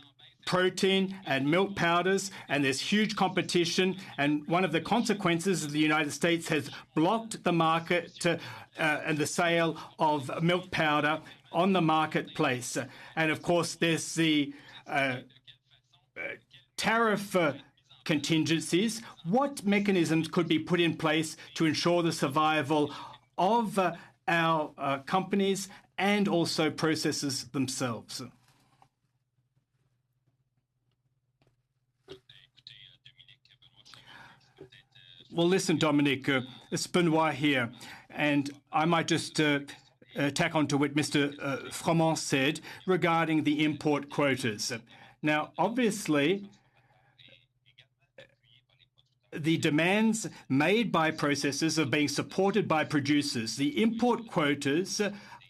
protein and milk powders, and there's huge competition. And one of the consequences is the United States has blocked the market and the sale of milk powder on the marketplace. And of course, there's the tariff contingencies. What mechanisms could be put in place to ensure the survival of our companies and also processors themselves? Well, listen, Dominic, it's Benoit here, and I might just tack on to what Mr. Froment said regarding the import quotas. Now, obviously, the demands made by processors are being supported by producers. The import quotas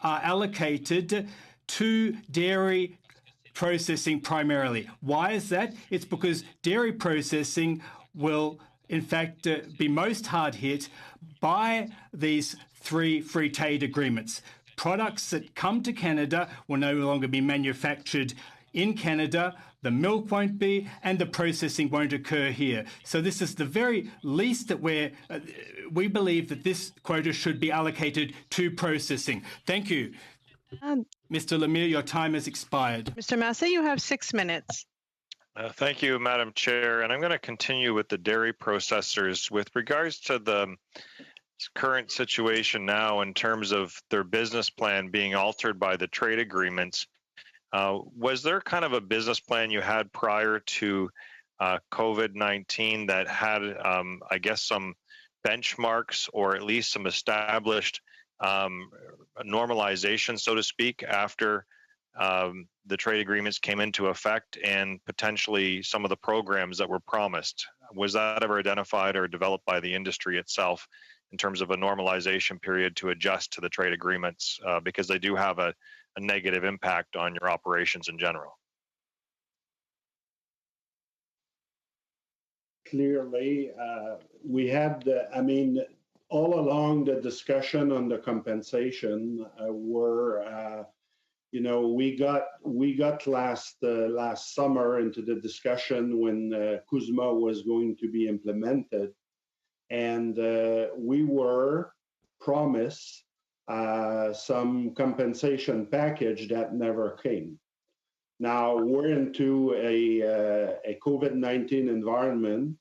are allocated to dairy processing primarily. Why is that? It's because dairy processing will, in fact, be most hard hit by these 3 free trade agreements. Products that come to Canada will no longer be manufactured in Canada, the milk won't be, and the processing won't occur here. So this is the very least that we believe that this quota should be allocated to processing. Thank you. Mr. Lemire, your time has expired. Mr. Massey, you have 6 minutes. Thank you, Madam Chair. And I'm going to continue with the dairy processors with regards to the current situation now in terms of their business plan being altered by the trade agreements. Was there kind of a business plan you had prior to COVID-19 that had, I guess, some benchmarks or at least some established normalization, so to speak, after the trade agreements came into effect and potentially some of the programs that were promised? Was that ever identified or developed by the industry itself in terms of a normalization period to adjust to the trade agreements because they do have a negative impact on your operations in general? Clearly, we had, all along the discussion on the compensation we got last summer into the discussion when CUSMA was going to be implemented, and we were promised some compensation package that never came. Now we're into a COVID-19 environment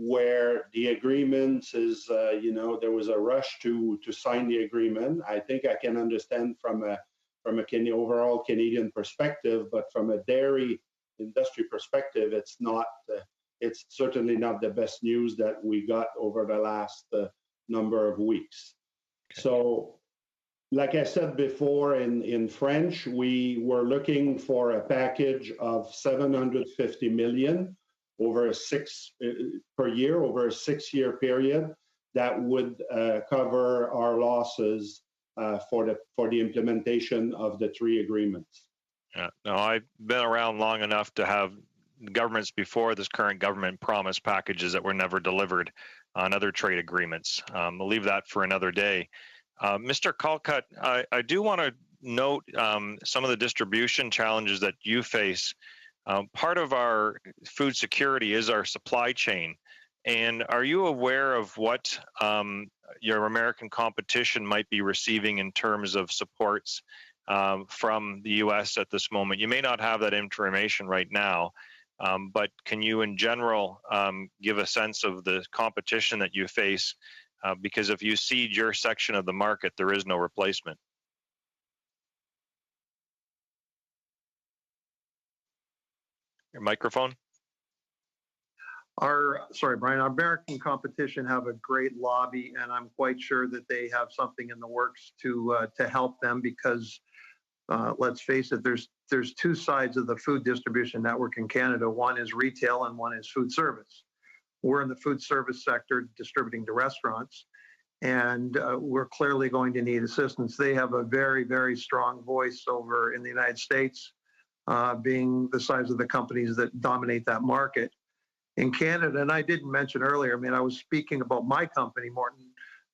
where the agreements is, there was a rush to sign the agreement. I think I can understand from a overall Canadian perspective, but from a dairy industry perspective, it's certainly not the best news that we got over the last number of weeks. Okay. So, like I said before, in French, we were looking for a package of 750 million over per year over a 6-year period that would cover our losses for the implementation of the 3 agreements. Yeah, no, I've been around long enough to have governments before this current government promised packages that were never delivered on other trade agreements. We'll leave that for another day. Mr. Colcutt, I do want to note some of the distribution challenges that you face. Part of our food security is our supply chain. And are you aware of what your American competition might be receiving in terms of supports from the U.S. at this moment? You may not have that information right now, but can you in general give a sense of the competition that you face? Because if you cede your section of the market, there is no replacement. Your microphone. Sorry, Brian, our American competition have a great lobby, and I'm quite sure that they have something in the works to help them because let's face it, there's 2 sides of the food distribution network in Canada. One is retail and one is food service. We're in the food service sector distributing to restaurants, and we're clearly going to need assistance. They have a very, very strong voice over in the United States, being the size of the companies that dominate that market. In Canada, and I didn't mention earlier, I was speaking about my company, Morton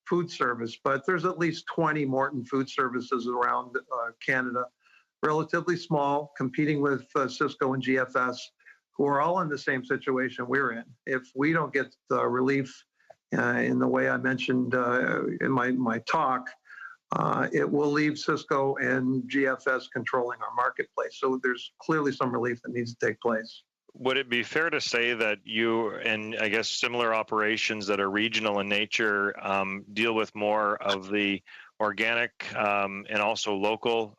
Food Service, but there's at least 20 Morton Food Services around Canada, relatively small, competing with Sysco and GFS, who are all in the same situation we're in. If we don't get relief in the way I mentioned in my talk, it will leave Sysco and GFS controlling our marketplace. So there's clearly some relief that needs to take place. Would it be fair to say that you and I guess similar operations that are regional in nature deal with more of the organic and also local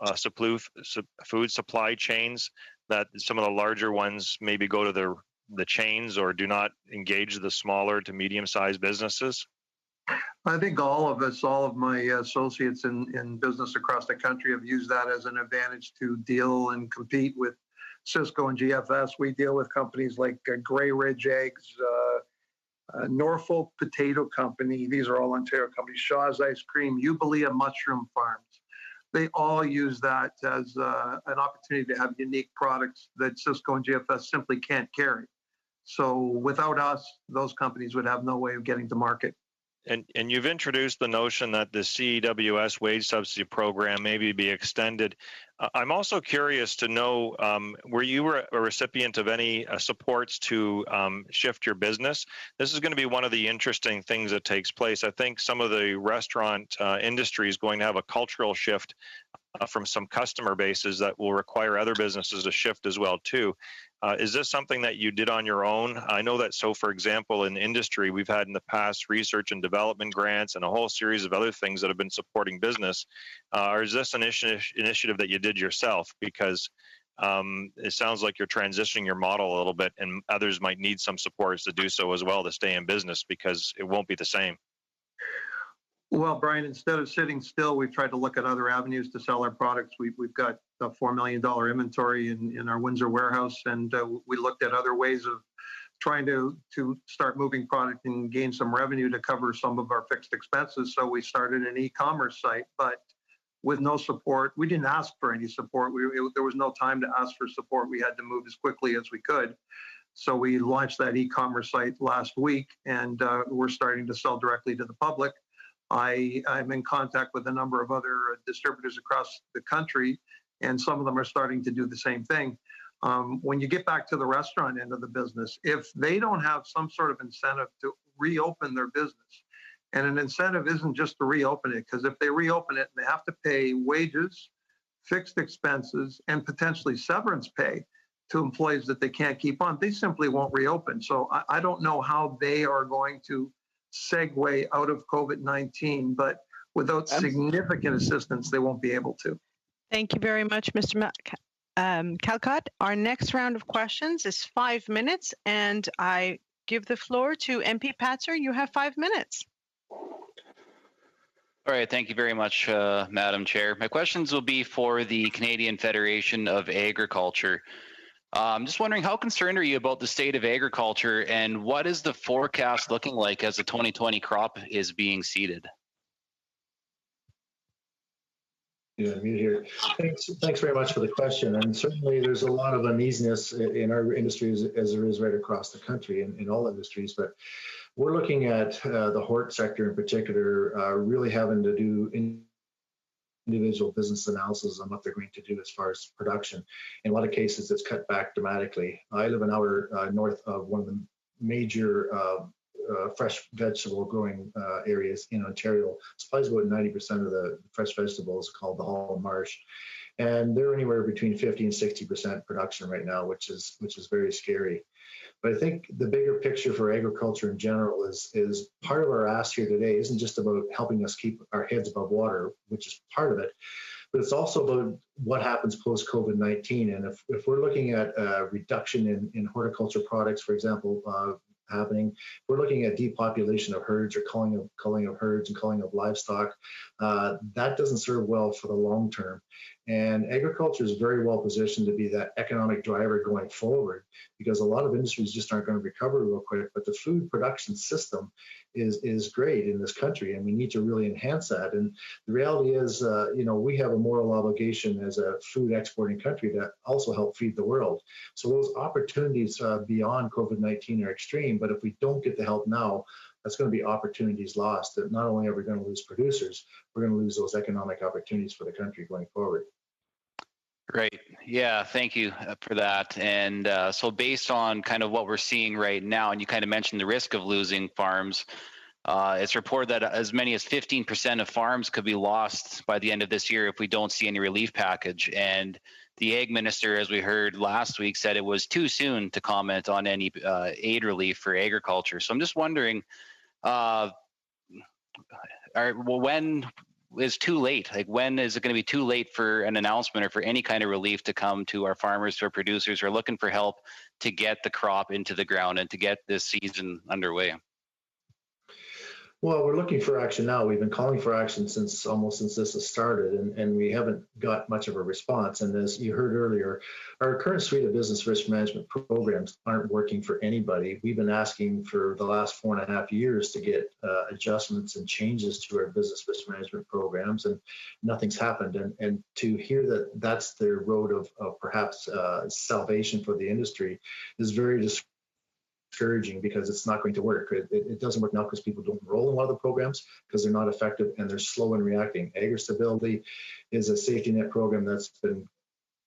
food supply chains, that some of the larger ones maybe go to the chains or do not engage the smaller to medium-sized businesses? I think all of my associates in business across the country have used that as an advantage to deal and compete with Sysco and GFS. We deal with companies like Grey Ridge Eggs, Norfolk Potato Company. These are all Ontario companies. Shaw's Ice Cream, Yubilia Mushroom Farms. They all use that as an opportunity to have unique products that Sysco and GFS simply can't carry. So without us, those companies would have no way of getting to market. And you've introduced the notion that the CEWS wage subsidy program maybe be extended. I'm also curious to know, were you a recipient of any supports to shift your business? This is going to be one of the interesting things that takes place. I think some of the restaurant industry is going to have a cultural shift from some customer bases that will require other businesses to shift as well too. Is this something that you did on your own? I know that, so for example, in industry, we've had in the past research and development grants and a whole series of other things that have been supporting business. Or is this an initiative that you did yourself? Because it sounds like you're transitioning your model a little bit, and others might need some supports to do so as well to stay in business, because it won't be the same. Well, Brian, instead of sitting still, we've tried to look at other avenues to sell our products. We've got a $4 million inventory in our Windsor warehouse, and we looked at other ways of trying to start moving product and gain some revenue to cover some of our fixed expenses. So we started an e-commerce site, but with no support. We didn't ask for any support. There was no time to ask for support. We had to move as quickly as we could. So we launched that e-commerce site last week, and we're starting to sell directly to the public. I'm in contact with a number of other distributors across the country, and some of them are starting to do the same thing. When you get back to the restaurant end of the business, if they don't have some sort of incentive to reopen their business, and an incentive isn't just to reopen it, because if they reopen it and they have to pay wages, fixed expenses, and potentially severance pay to employees that they can't keep on, they simply won't reopen. So I don't know how they are going to segue out of COVID-19, but without significant assistance, they won't be able to. Thank you very much, Mr. Calcott. Our next round of questions is 5 minutes, and I give the floor to MP Patzer. You have 5 minutes. All right, thank you very much, Madam Chair. My questions will be for the Canadian Federation of Agriculture. I'm just wondering, how concerned are you about the state of agriculture, and what is the forecast looking like as the 2020 crop is being seeded? Yeah, mute here. Thanks very much for the question. And certainly there's a lot of uneasiness in our industries, as there is right across the country in all industries. But we're looking at the hort sector in particular, really having to do individual business analysis on what they're going to do as far as production. In a lot of cases, it's cut back dramatically. I live an hour north of one of the major fresh vegetable growing areas in Ontario. Supplies about 90% of the fresh vegetables, called the Hall Marsh. And they're anywhere between 50 and 60% production right now, which is very scary. But I think the bigger picture for agriculture in general is part of our ask here today isn't just about helping us keep our heads above water, which is part of it, but it's also about what happens post-COVID-19. And if we're looking at a reduction in horticulture products, for example, happening, we're looking at depopulation of herds or culling of herds and culling of livestock. That doesn't serve well for the long term. And agriculture is very well positioned to be that economic driver going forward, because a lot of industries just aren't going to recover real quick. But the food production system is great in this country, and we need to really enhance that. And the reality is, we have a moral obligation as a food exporting country to also help feed the world. So those opportunities beyond COVID-19 are extreme, but if we don't get the help now, that's going to be opportunities lost. That not only are we going to lose producers, we're going to lose those economic opportunities for the country going forward. Great. Yeah, thank you for that. And so based on kind of what we're seeing right now, and you kind of mentioned the risk of losing farms, it's reported that as many as 15% of farms could be lost by the end of this year if we don't see any relief package. And the Ag Minister, as we heard last week, said it was too soon to comment on any aid relief for agriculture. So I'm just wondering, when is too late? Like, when is it going to be too late for an announcement or for any kind of relief to come to our farmers, to our producers who are looking for help to get the crop into the ground and to get this season underway? Well, we're looking for action now. We've been calling for action since this has started, and we haven't got much of a response. And as you heard earlier, our current suite of business risk management programs aren't working for anybody. We've been asking for the last 4.5 years to get adjustments and changes to our business risk management programs, and nothing's happened. And to hear that that's the road of perhaps salvation for the industry is very discouraging, because it's not going to work. It doesn't work now because people don't enroll in a lot of the programs because they're not effective and they're slow in reacting. AgriStability is a safety net program that's been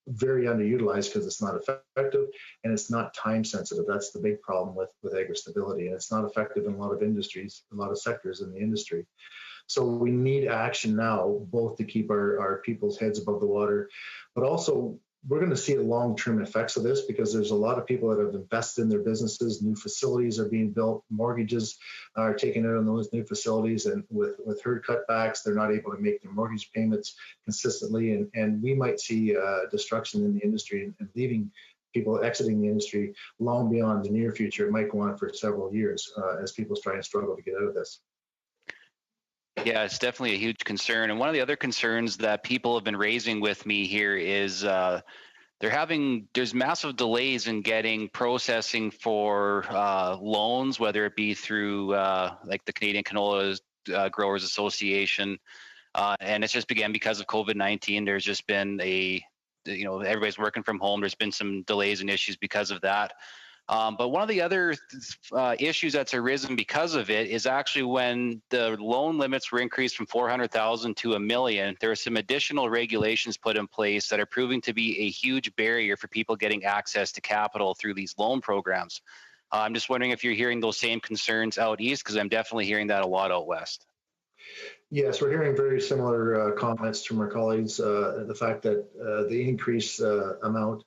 very underutilized because it's not effective and it's not time sensitive. That's the big problem with AgriStability, and it's not effective in a lot of industries, a lot of sectors in the industry. So we need action now, both to keep our people's heads above the water, but also we're going to see the long-term effects of this because there's a lot of people that have invested in their businesses. New facilities are being built, mortgages are taken out on those new facilities, and with herd cutbacks, they're not able to make their mortgage payments consistently, and we might see destruction in the industry and leaving people exiting the industry long beyond the near future. It might go on for several years as people try and struggle to get out of this. Yeah, it's definitely a huge concern. And one of the other concerns that people have been raising with me here is there's massive delays in getting processing for loans, whether it be through like the Canadian Canola Growers Association. And it's just began because of COVID-19. There's just been everybody's working from home. There's been some delays and issues because of that. But one of the other issues that's arisen because of it is actually when the loan limits were increased from 400,000 to $1 million, there are some additional regulations put in place that are proving to be a huge barrier for people getting access to capital through these loan programs. I'm just wondering if you're hearing those same concerns out east, because I'm definitely hearing that a lot out west. Yes, we're hearing very similar comments from our colleagues. The fact that the increased amount,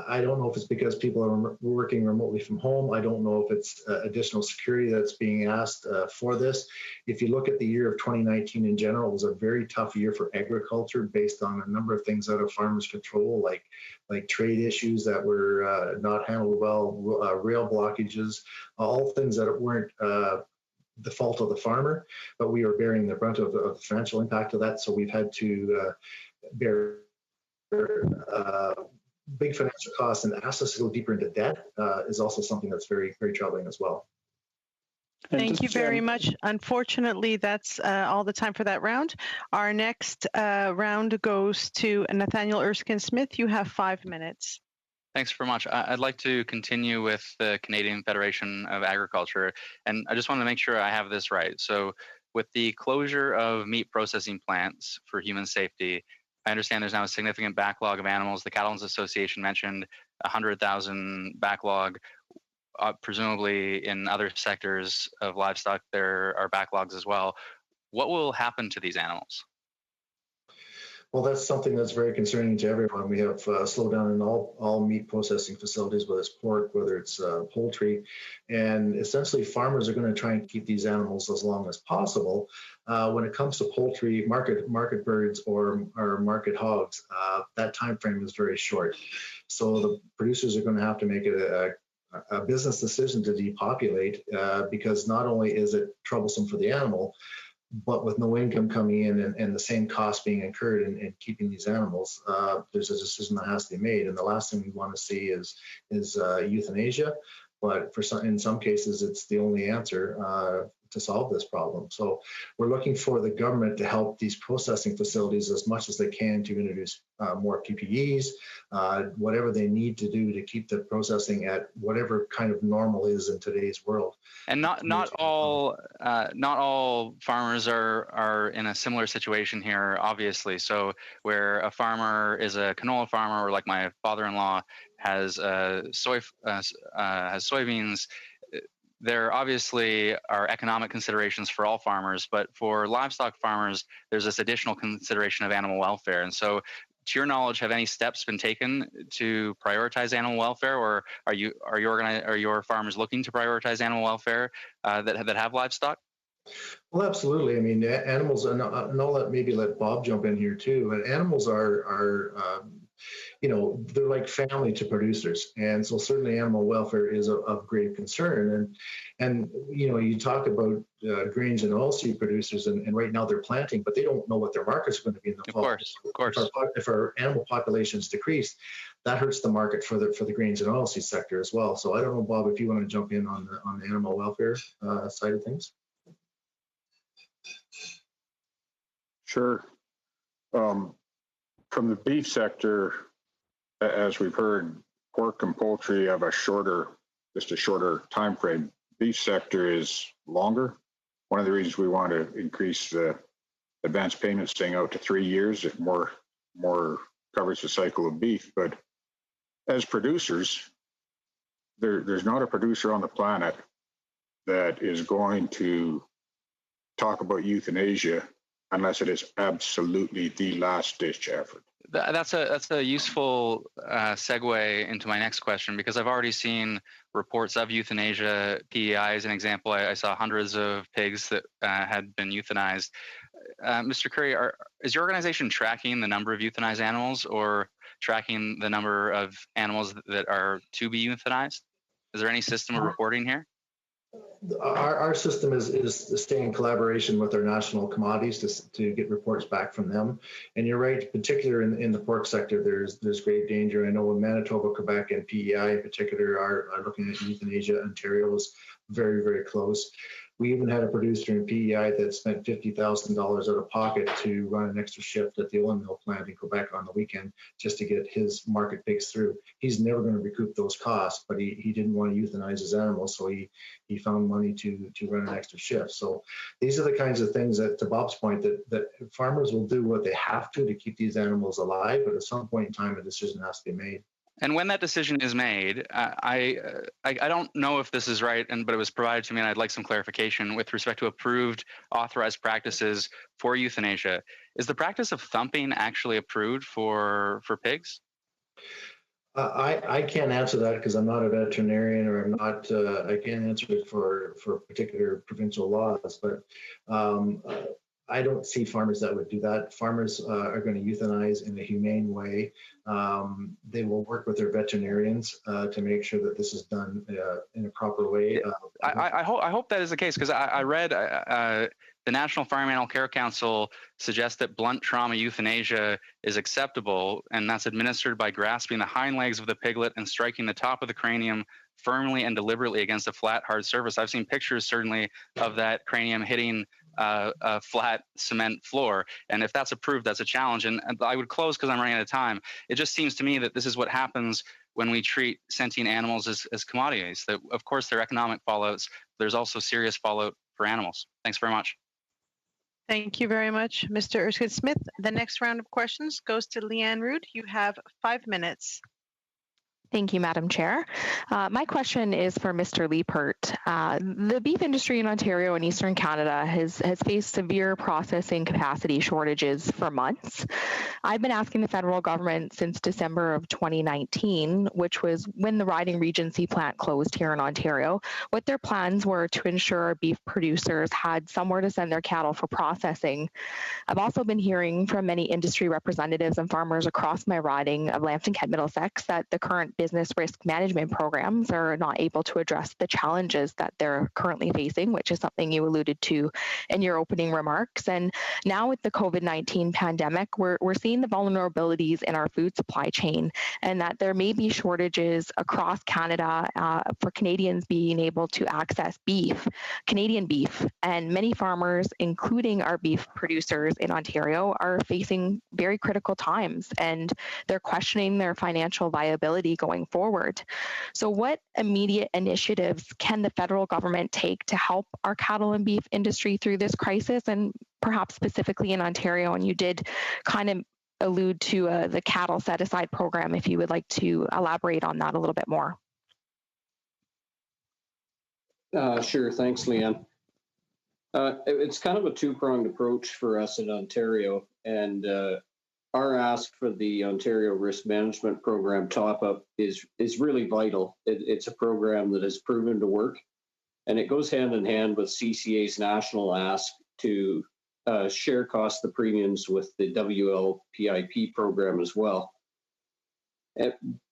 I don't know if it's because people are working remotely from home. I don't know if it's additional security that's being asked for this. If you look at the year of 2019 in general, it was a very tough year for agriculture based on a number of things out of farmers' control, like trade issues that were not handled well, rail blockages, all things that weren't the fault of the farmer, but we are bearing the brunt of the financial impact of that. So we've had to bear big financial costs, and ask us to go deeper into debt is also something that's very, very troubling as well. Thank you very much. Unfortunately, that's all the time for that round. Our next round goes to Nathaniel Erskine-Smith. You have 5 minutes. Thanks very much. I'd like to continue with the Canadian Federation of Agriculture, and I just want to make sure I have this right. So with the closure of meat processing plants for human safety, I understand there's now a significant backlog of animals. The Cattlemen's Association mentioned 100,000 backlog. Presumably in other sectors of livestock, there are backlogs as well. What will happen to these animals? Well, that's something that's very concerning to everyone. We have slowdown in all meat processing facilities, whether it's pork, whether it's poultry, and essentially farmers are going to try and keep these animals as long as possible. When it comes to poultry, market birds or market hogs, that time frame is very short. So the producers are going to have to make it a business decision to depopulate because not only is it troublesome for the animal, but with no income coming in and the same cost being incurred in keeping these animals, there's a decision that has to be made. And the last thing we want to see is euthanasia. But in some cases, it's the only answer to solve this problem. So we're looking for the government to help these processing facilities as much as they can to introduce more PPEs, whatever they need to do to keep the processing at whatever kind of normal is in today's world. And not all farmers are in a similar situation here, obviously. So where a farmer is a canola farmer, or like my father-in-law has soybeans, there obviously are economic considerations for all farmers, but for livestock farmers, there's this additional consideration of animal welfare. And so, to your knowledge, have any steps been taken to prioritize animal welfare, or are your farmers looking to prioritize animal welfare that have livestock? Well, absolutely. I mean, animals, and I'll maybe let Bob jump in here too. But animals are they're like family to producers, and so certainly animal welfare is of great concern. And you talk about grains and oilseed producers, and right now they're planting, but they don't know what their market's going to be in the fall. Of course. If our animal populations decrease, that hurts the market for the grains and oilseed sector as well. So I don't know, Bob, if you want to jump in on the animal welfare side of things. Sure. From the beef sector, as we've heard, pork and poultry have a shorter time frame. Beef sector is longer. One of the reasons we want to increase the advance payments staying out to 3 years, if more covers the cycle of beef. But as producers, there's not a producer on the planet that is going to talk about euthanasia unless it is absolutely the last ditch effort. That's a useful segue into my next question, because I've already seen reports of euthanasia. PEI is an example. I saw hundreds of pigs that had been euthanized. Mr. Curry, is your organization tracking the number of euthanized animals or tracking the number of animals that are to be euthanized? Is there any system of reporting here? Our system is staying in collaboration with our national commodities to get reports back from them. And you're right, particularly in the pork sector, there's grave danger. I know in Manitoba, Quebec, and PEI in particular are looking at euthanasia. Ontario is very, very close. We even had a producer in PEI that spent $50,000 out of pocket to run an extra shift at the Olin Mill plant in Quebec on the weekend just to get his market pigs through. He's never going to recoup those costs, but he didn't want to euthanize his animals, so he found money to run an extra shift. So these are the kinds of things that, to Bob's point, that farmers will do what they have to keep these animals alive, but at some point in time, a decision has to be made. And when that decision is made, I don't know if this is right, but it was provided to me, and I'd like some clarification with respect to approved, authorized practices for euthanasia. Is the practice of thumping actually approved for pigs? I can't answer that because I'm not a veterinarian, or I'm not. I can't answer it for particular provincial laws, but. I don't see farmers that would do that. Farmers are going to euthanize in a humane way. They will work with their veterinarians to make sure that this is done in a proper way. I hope that is the case, because I read the National Farm Animal Care Council suggests that blunt trauma euthanasia is acceptable, and that's administered by grasping the hind legs of the piglet and striking the top of the cranium firmly and deliberately against a flat, hard surface. I've seen pictures, certainly, of that cranium hitting a flat cement floor. And if that's approved, that's a challenge. And I would close because I'm running out of time. It just seems to me that this is what happens when we treat sentient animals as commodities. That, of course, there are economic fallouts. There's also serious fallout for animals. Thanks very much. Thank you very much, Mr. Erskine-Smith. The next round of questions goes to Leanne Rood. You have 5 minutes. Thank you, Madam Chair. My question is for Mr. Liepert. The beef industry in Ontario and Eastern Canada has faced severe processing capacity shortages for months. I've been asking the federal government since December of 2019, which was when the Riding Regency plant closed here in Ontario, what their plans were to ensure beef producers had somewhere to send their cattle for processing. I've also been hearing from many industry representatives and farmers across my riding of Lambton, Kent, Middlesex that the current business risk management programs are not able to address the challenges that they're currently facing, which is something you alluded to in your opening remarks. And now with the COVID-19 pandemic, we're seeing the vulnerabilities in our food supply chain, and that there may be shortages across Canada for Canadians being able to access beef, Canadian beef. And many farmers, including our beef producers in Ontario, are facing very critical times, and they're questioning their financial viability going forward. So what immediate initiatives can the federal government take to help our cattle and beef industry through this crisis, and perhaps specifically in Ontario? And you did kind of allude to the cattle set-aside program, if you would like to elaborate on that a little bit more. Sure, thanks, Leanne. It's kind of a two-pronged approach for us in Ontario, and our ask for the Ontario Risk Management Program top-up is really vital. It's a program that has proven to work, and it goes hand in hand with CCA's national ask to share cost the premiums with the WLPIP program as well.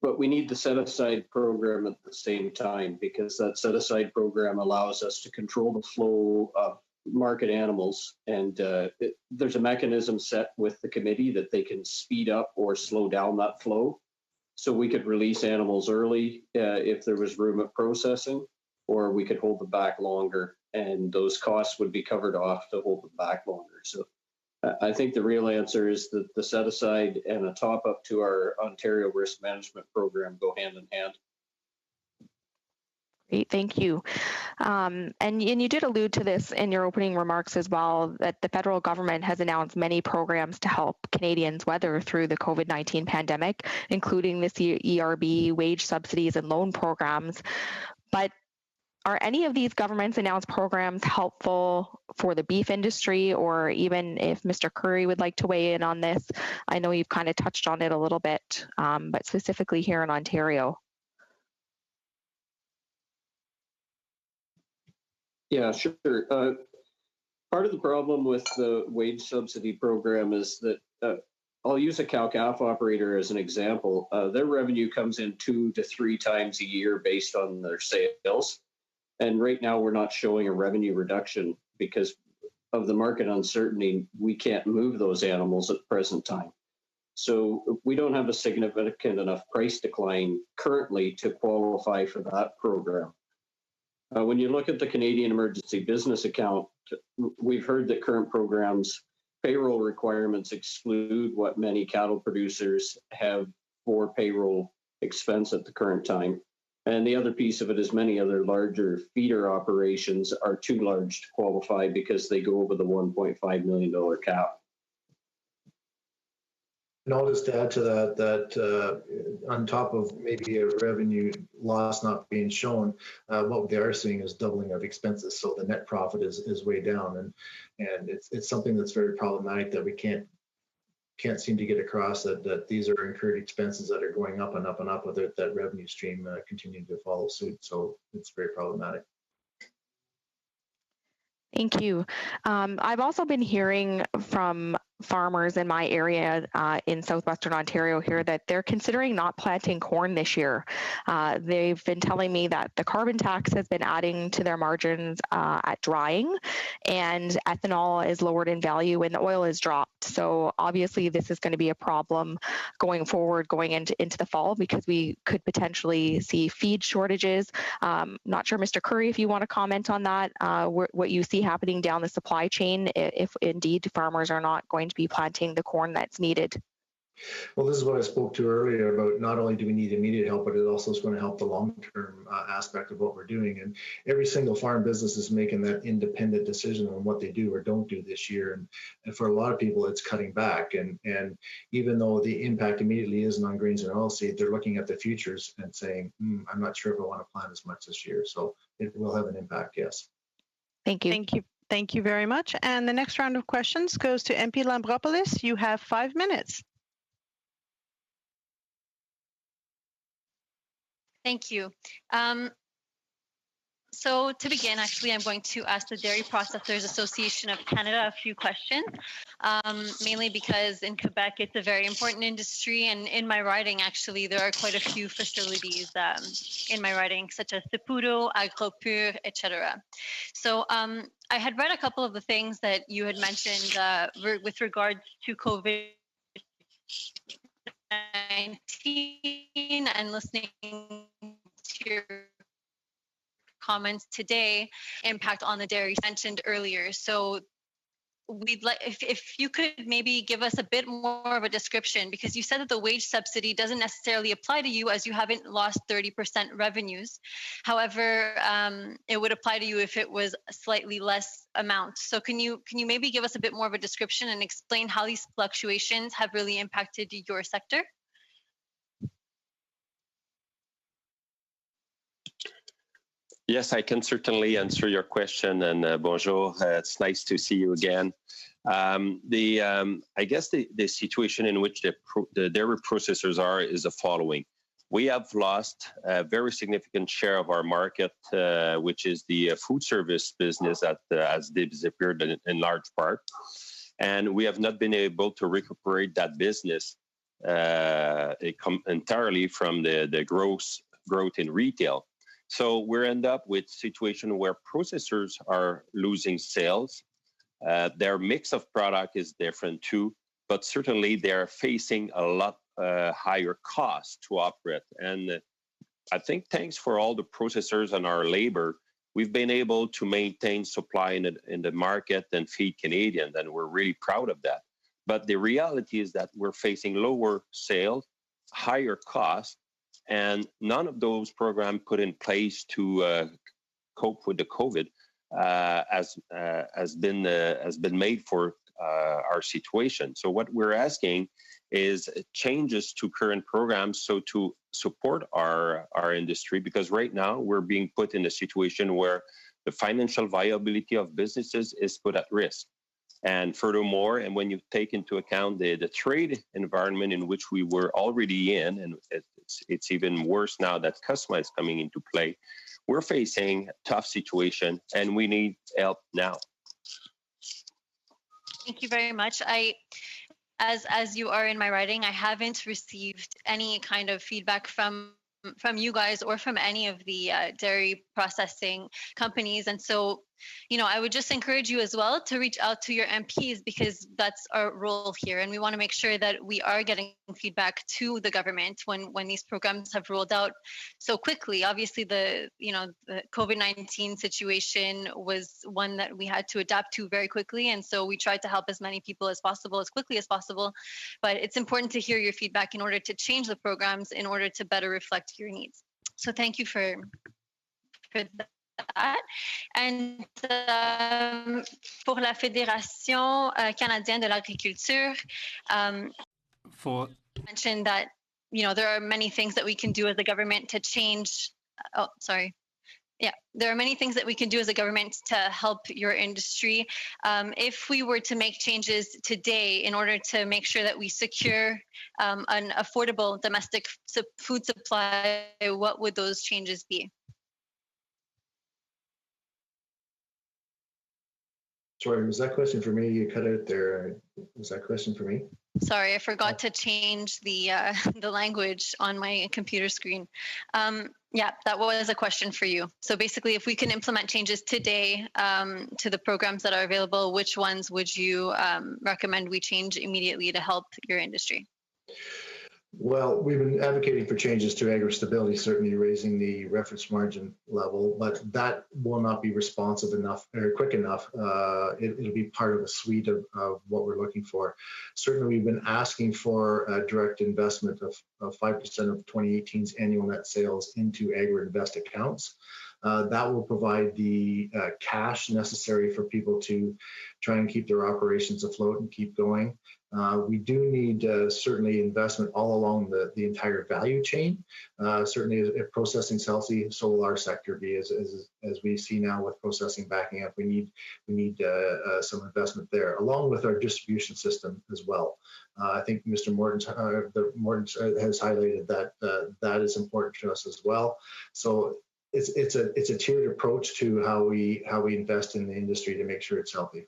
But we need the set-aside program at the same time, because that set-aside program allows us to control the flow of market animals, and there's a mechanism set with the committee that they can speed up or slow down that flow. So we could release animals early if there was room at processing, or we could hold them back longer, and those costs would be covered off to hold them back longer. So I think the real answer is that the set aside and a top up to our Ontario Risk Management Program go hand in hand. Great, thank you. And you did allude to this in your opening remarks as well, that the federal government has announced many programs to help Canadians weather through the COVID-19 pandemic, including this ERB, wage subsidies, and loan programs. But Are any of these government's announced programs helpful for the beef industry, or even if Mr. Curry would like to weigh in on this? I know you've kind of touched on it a little bit, but specifically here in Ontario. Yeah, sure. Part of the problem with the wage subsidy program is that I'll use a cow-calf operator as an example. Their revenue comes in 2 to 3 times a year based on their sales. And right now we're not showing a revenue reduction because of the market uncertainty. We can't move those animals at the present time. So we don't have a significant enough price decline currently to qualify for that program. When you look at the Canadian Emergency Business Account, we've heard that current programs payroll requirements exclude what many cattle producers have for payroll expense at the current time. And the other piece of it is many other larger feeder operations are too large to qualify because they go over the $1.5 million cap. And I'll just add to that, on top of maybe a revenue loss not being shown, what they are seeing is doubling of expenses. So the net profit is way down, and it's something that's very problematic that we can't seem to get across, that these are incurred expenses that are going up and up and up with it, that revenue stream continuing to follow suit. So it's very problematic. Thank you. I've also been hearing from farmers in my area in southwestern Ontario here that they're considering not planting corn this year. They've been telling me that the carbon tax has been adding to their margins at drying, and ethanol is lowered in value when the oil is dropped. So obviously this is going to be a problem going forward, going into the fall, because we could potentially see feed shortages. Not sure, Mr. Curry, if you want to comment on that, what you see happening down the supply chain if indeed farmers are not going to be planting the corn that's needed. Well, this is what I spoke to earlier about. Not only do we need immediate help, but it also is going to help the long-term aspect of what we're doing. And every single farm business is making that independent decision on what they do or don't do this year. And for a lot of people, it's cutting back. And even though the impact immediately isn't on grains and oilseed, they're looking at the futures and saying, I'm not sure if I want to plant as much this year. So it will have an impact, yes. Thank you. Thank you. Thank you very much. And the next round of questions goes to MP Lambropoulos. You have 5 minutes. Thank you. So to begin, actually, I'm going to ask the Dairy Processors Association of Canada a few questions, mainly because in Quebec, it's a very important industry. And in my riding, actually, there are quite a few facilities in my riding, such as Saputo, AgroPure, etc. So I had read a couple of the things that you had mentioned with regards to COVID-19 and listening to your comments today, impact on the dairy mentioned earlier. So we'd like if you could maybe give us a bit more of a description, because you said that the wage subsidy doesn't necessarily apply to you as you haven't lost 30% revenues. However, it would apply to you if it was a slightly less amount. So can you maybe give us a bit more of a description and explain how these fluctuations have really impacted your sector? Yes, I can certainly answer your question, and bonjour. It's nice to see you again. I guess the situation in which the dairy processors are is the following. We have lost a very significant share of our market, which is the food service business that has disappeared in large part. And we have not been able to recuperate that business entirely from the growth in retail. So we end up with a situation where processors are losing sales. Their mix of product is different too, but certainly they're facing a lot higher costs to operate. And I think thanks for all the processors and our labor, we've been able to maintain supply in the market and feed Canadians, and we're really proud of that. But the reality is that we're facing lower sales, higher costs, and none of those programs put in place to cope with the COVID has been made for our situation. So what we're asking is changes to current programs so to support our industry, because right now we're being put in a situation where the financial viability of businesses is put at risk. And furthermore, and when you take into account the trade environment in which we were already in, and it's even worse now that CUSMA is coming into play, we're facing a tough situation and we need help now. Thank you very much. As you are in my writing, I haven't received any kind of feedback from you guys or from any of the dairy processing companies. And so, I would just encourage you as well to reach out to your MPs, because that's our role here. And we want to make sure that we are getting feedback to the government when these programs have rolled out so quickly. Obviously, the COVID-19 situation was one that we had to adapt to very quickly. And so we tried to help as many people as possible, as quickly as possible. But it's important to hear your feedback in order to change the programs, in order to better reflect your needs. So thank you for that. And pour la Fédération canadienne de l'agriculture, mentioned that there are many things that we can do as a government to change. There are many things that we can do as a government to help your industry. If we were to make changes today in order to make sure that we secure an affordable domestic food supply, what would those changes be? Sorry, was that question for me? You cut out there. Was that question for me? Sorry, I forgot to change the language on my computer screen. That was a question for you. So basically, if we can implement changes today to the programs that are available, which ones would you recommend we change immediately to help your industry? Well, we've been advocating for changes to agri-stability, certainly raising the reference margin level, but that will not be responsive enough or quick enough. It'll be part of a suite of what we're looking for. Certainly, we've been asking for a direct investment of 5% of 2018's annual net sales into agri-invest accounts. That will provide the cash necessary for people to try and keep their operations afloat and keep going. We do need certainly investment all along the entire value chain. Certainly, if processing's healthy, so will our sector be. As we see now with processing backing up, we need some investment there, along with our distribution system as well. I think Mr. Morton has highlighted that that is important to us as well. So it's a tiered approach to how we invest in the industry to make sure it's healthy.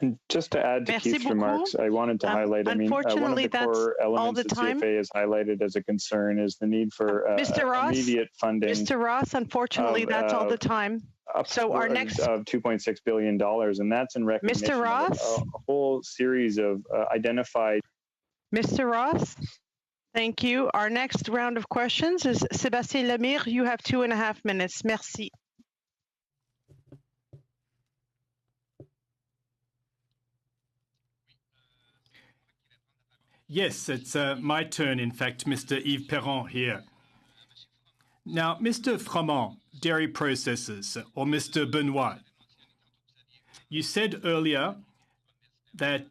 And just to add to Keith's remarks, I wanted to highlight, one of the core elements that CFA has highlighted as a concern is the need for immediate funding. Mr. Ross, unfortunately, that's all the time. So our next of $2.6 billion, and that's in recognition Mr. Ross? of a whole series of identified. Mr. Ross, thank you. Our next round of questions is Sébastien Lemire. You have 2.5 minutes. Merci. Yes, it's my turn, in fact, Mr. Yves Perron here. Now, Mr. Froment, dairy processors, or Mr. Benoit, you said earlier that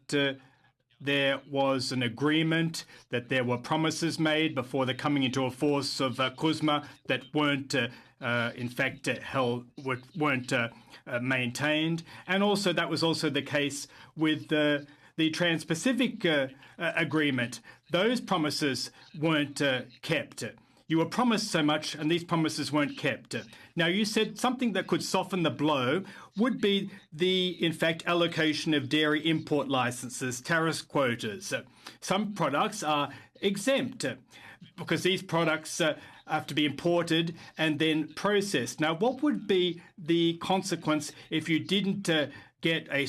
there was an agreement, that there were promises made before the coming into force of CUSMA that weren't, in fact, weren't maintained. And also, that was also the case with the Trans-Pacific Agreement. Those promises weren't kept. You were promised so much, and these promises weren't kept. Now, you said something that could soften the blow would be the, in fact, allocation of dairy import licenses, tariff quotas. Some products are exempt because these products have to be imported and then processed. Now, what would be the consequence if you didn't get a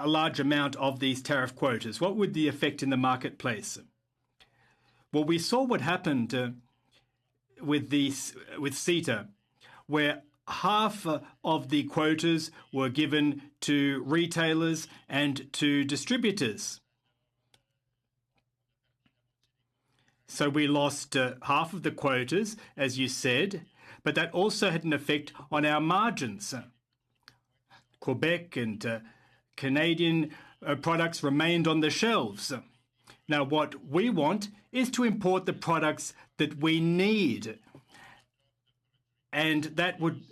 large amount of these tariff quotas? What would the effect in the marketplace? Well, we saw what happened with CETA, where half of the quotas were given to retailers and to distributors. So we lost half of the quotas, as you said, but that also had an effect on our margins. Quebec and Canadian products remained on the shelves. Now, what we want is to import the products that we need. And that would,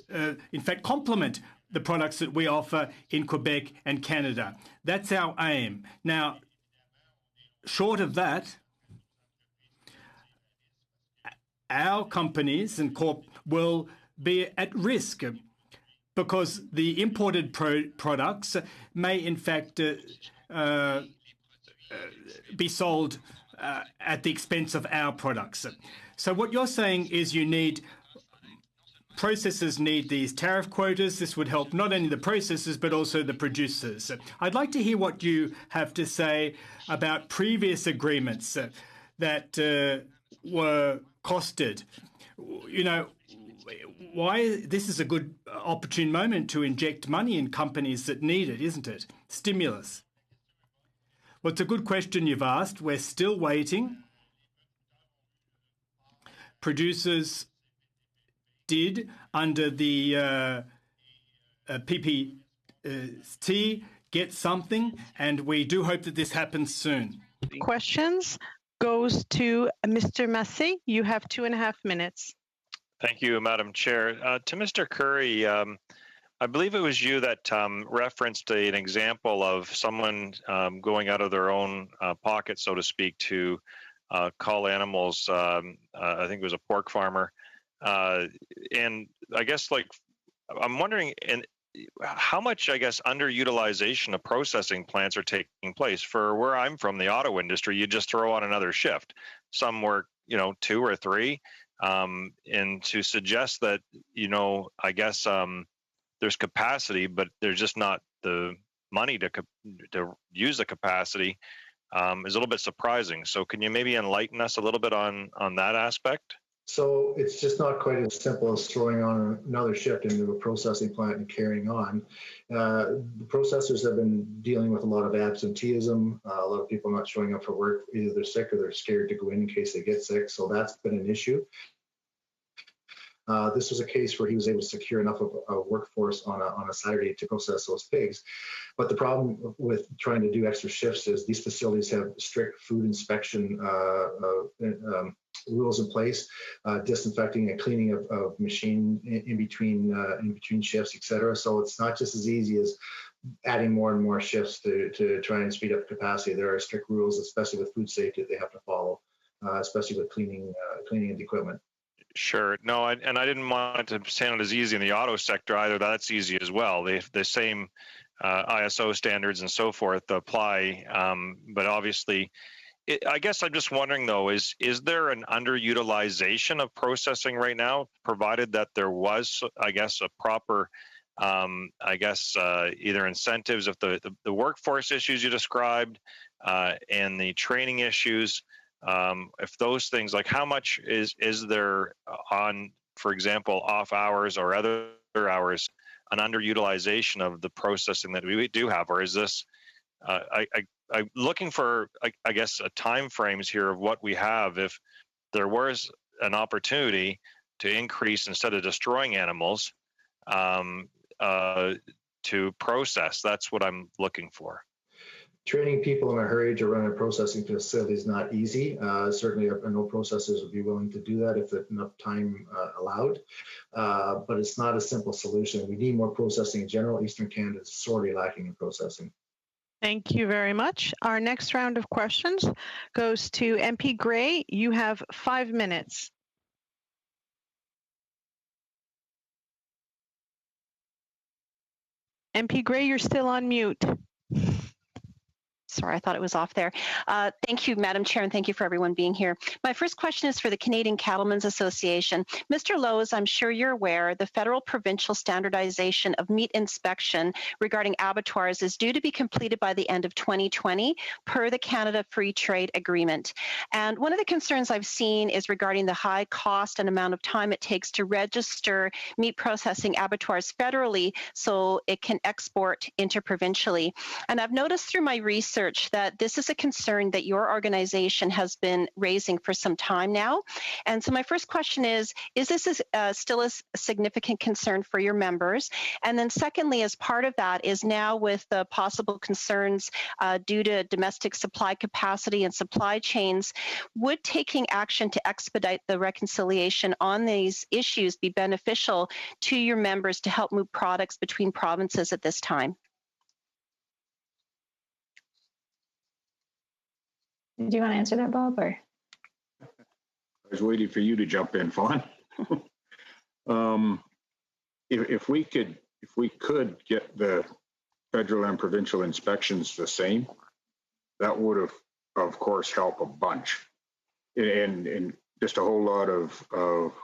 in fact, complement the products that we offer in Quebec and Canada. That's our aim. Now, short of that, our companies and corp will be at risk because the imported products may, in fact, be sold at the expense of our products. So what you're saying is processors need these tariff quotas. This would help not only the processors but also the producers. I'd like to hear what you have to say about previous agreements that were costed. You know, why this is a good opportune moment to inject money in companies that need it, isn't it? Stimulus. Well, it's a good question you've asked. We're still waiting. Producers did, under the PPT, get something, and we do hope that this happens soon. Questions goes to Mr. Massé. You have 2.5 minutes. Thank you, Madam Chair. To Mr. Curry, I believe it was you that referenced an example of someone going out of their own pocket, so to speak, to cull animals. I think it was a pork farmer. And I guess, like, I'm wondering how much, I guess, underutilization of processing plants are taking place. For where I'm from, the auto industry, you just throw on another shift. Some work, 2 or 3. And to suggest that, I guess there's capacity, but there's just not the money to use the capacity is a little bit surprising. So can you maybe enlighten us a little bit on that aspect? So it's just not quite as simple as throwing on another shift into a processing plant and carrying on. The processors have been dealing with a lot of absenteeism, a lot of people not showing up for work. Either they're sick or they're scared to go in case they get sick. So that's been an issue. This was a case where he was able to secure enough of a workforce on a Saturday to process those pigs. But the problem with trying to do extra shifts is these facilities have strict food inspection rules in place, disinfecting and cleaning of machine in between shifts, et cetera. So it's not just as easy as adding more and more shifts to try and speed up capacity. There are strict rules, especially with food safety, that they have to follow, especially with cleaning of the equipment. Sure. No, and I didn't want it to sound as easy in the auto sector either. That's easy as well. The same ISO standards and so forth apply, but obviously, I guess I'm just wondering though, is there an underutilization of processing right now, provided that there was, I guess, a proper, either incentives of the workforce issues you described and the training issues. If those things, like how much is there on, for example, off hours or other hours, an underutilization of the processing that we do have, or is this? I'm looking for, I guess, time frames here of what we have. If there was an opportunity to increase instead of destroying animals, to process, that's what I'm looking for. Training people in a hurry to run a processing facility is not easy. Certainly, I know processors would be willing to do that if enough time allowed, but it's not a simple solution. We need more processing in general. Eastern Canada is sorely lacking in processing. Thank you very much. Our next round of questions goes to MP Gray. You have 5 minutes. MP Gray, you're still on mute. Sorry, I thought it was off there. Thank you, Madam Chair, and thank you for everyone being here. My first question is for the Canadian Cattlemen's Association. Mr. Lowe, as I'm sure you're aware, the federal provincial standardization of meat inspection regarding abattoirs is due to be completed by the end of 2020 per the Canada Free Trade Agreement. And one of the concerns I've seen is regarding the high cost and amount of time it takes to register meat processing abattoirs federally so it can export interprovincially. And I've noticed through my research research that this is a concern that your organization has been raising for some time now. And so my first question is this still a significant concern for your members? And then secondly, as part of that is now with the possible concerns due to domestic supply capacity and supply chains, would taking action to expedite the reconciliation on these issues be beneficial to your members to help move products between provinces at this time? Do you want to answer that, Bob? Or? I was waiting for you to jump in, Fawn. If we could get the federal and provincial inspections the same, that would have, of course, help a bunch. And just a whole lot of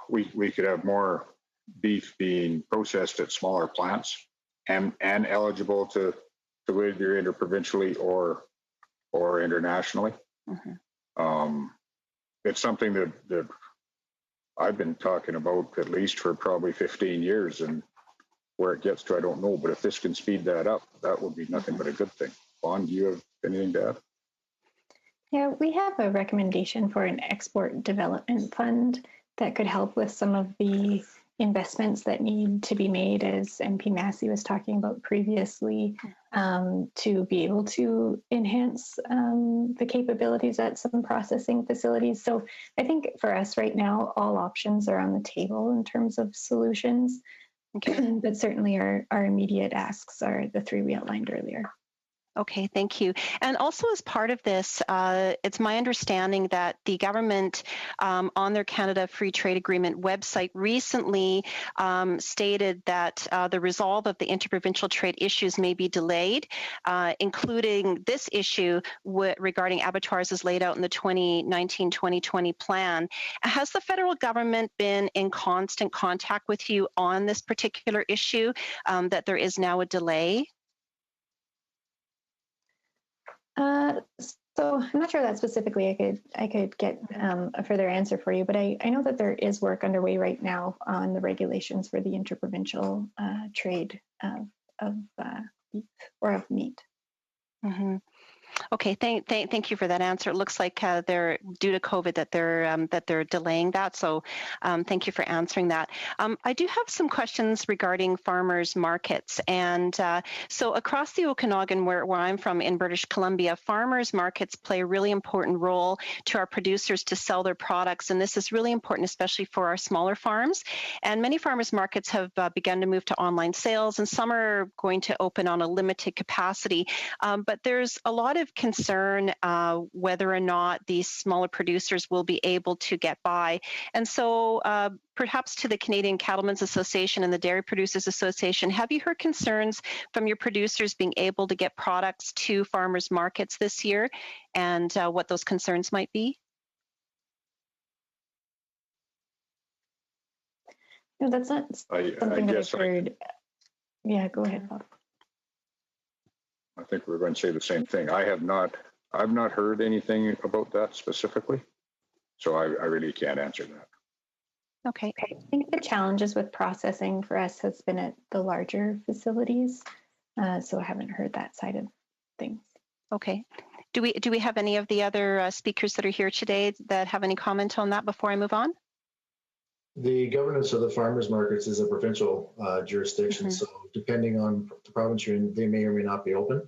we could have more beef being processed at smaller plants and eligible to either interprovincially or internationally. Mm-hmm. It's something that I've been talking about at least for probably 15 years, and where it gets to, I don't know. But if this can speed that up, that would be nothing but a good thing. Fawn, do you have anything to add? Yeah, we have a recommendation for an export development fund that could help with some of the investments that need to be made, as MP Massey was talking about previously, to be able to enhance the capabilities at some processing facilities. So I think for us right now, all options are on the table in terms of solutions. Okay. But certainly our immediate asks are the three we outlined earlier. Okay, thank you. And also as part of this, it's my understanding that the government on their Canada Free Trade Agreement website recently stated that the resolve of the interprovincial trade issues may be delayed, including this issue regarding abattoirs as laid out in the 2019-2020 plan. Has the federal government been in constant contact with you on this particular issue, that there is now a delay? So I'm not sure that specifically I could get a further answer for you, but I know that there is work underway right now on the regulations for the interprovincial trade of beef or of meat. Mm-hmm. Okay, thank you for that answer. It looks like they're due to COVID that they're delaying that. So thank you for answering that. I do have some questions regarding farmers markets, and so across the Okanagan, where I'm from in British Columbia, farmers markets play a really important role to our producers to sell their products, and this is really important, especially for our smaller farms. And many farmers markets have begun to move to online sales, and some are going to open on a limited capacity. But there's a lot of concern whether or not these smaller producers will be able to get by. And so perhaps to the Canadian Cattlemen's Association and the Dairy Producers Association, have you heard concerns from your producers being able to get products to farmers markets this year, and what those concerns might be? No, that's not something that I've heard. Yeah, go ahead, Bob. I think we're going to say the same thing. I've not heard anything about that specifically, so I really can't answer that. Okay. I think the challenges with processing for us has been at the larger facilities, so I haven't heard that side of things. Okay. Do we have any of the other speakers that are here today that have any comment on that before I move on? The governance of the farmers markets is a provincial jurisdiction, mm-hmm. So depending on the province you're in, they may or may not be open.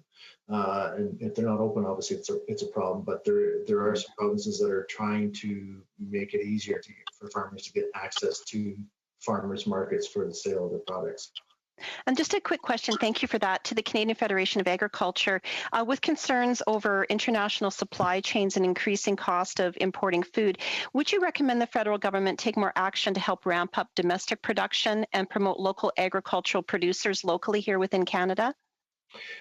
And if they're not open, obviously it's a problem. But there are some provinces that are trying to make it easier for farmers to get access to farmers markets for the sale of their products. And just a quick question, thank you for that, to the Canadian Federation of Agriculture. With concerns over international supply chains and increasing cost of importing food, would you recommend the federal government take more action to help ramp up domestic production and promote local agricultural producers locally here within Canada?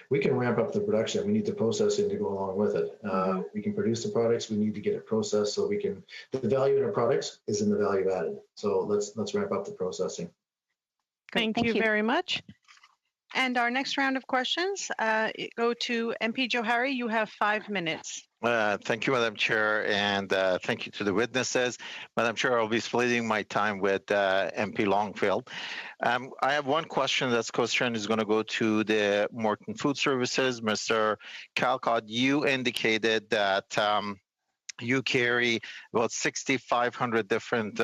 We can ramp up the production. We need the processing to go along with it. Mm-hmm. We can produce the products. We need to get it processed so we can. The value in our products is in the value added. So let's ramp up the processing. Thank you very much. And our next round of questions go to MP Johari. You have 5 minutes. Thank you, Madam Chair, and thank you to the witnesses. Madam Chair, I'll be splitting my time with MP Longfield. I have one question. This question is going to go to the Morton Food Services. Mr. Calcott, you indicated that you carry about 6,500 different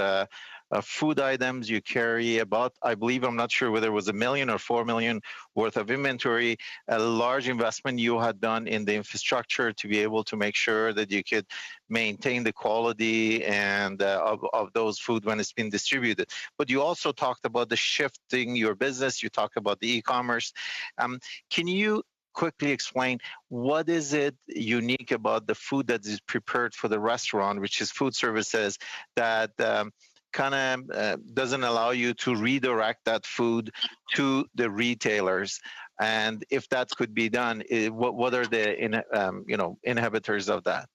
food items. You carry about, I believe, I'm not sure whether it was $1 million or $4 million worth of inventory, a large investment you had done in the infrastructure to be able to make sure that you could maintain the quality and of those food when it's been distributed. But you also talked about the shifting your business. You talked about the e-commerce. Can you quickly explain what is it unique about the food that is prepared for the restaurant, which is food services, that kind of doesn't allow you to redirect that food to the retailers? And if that could be done, what are the inhibitors of that?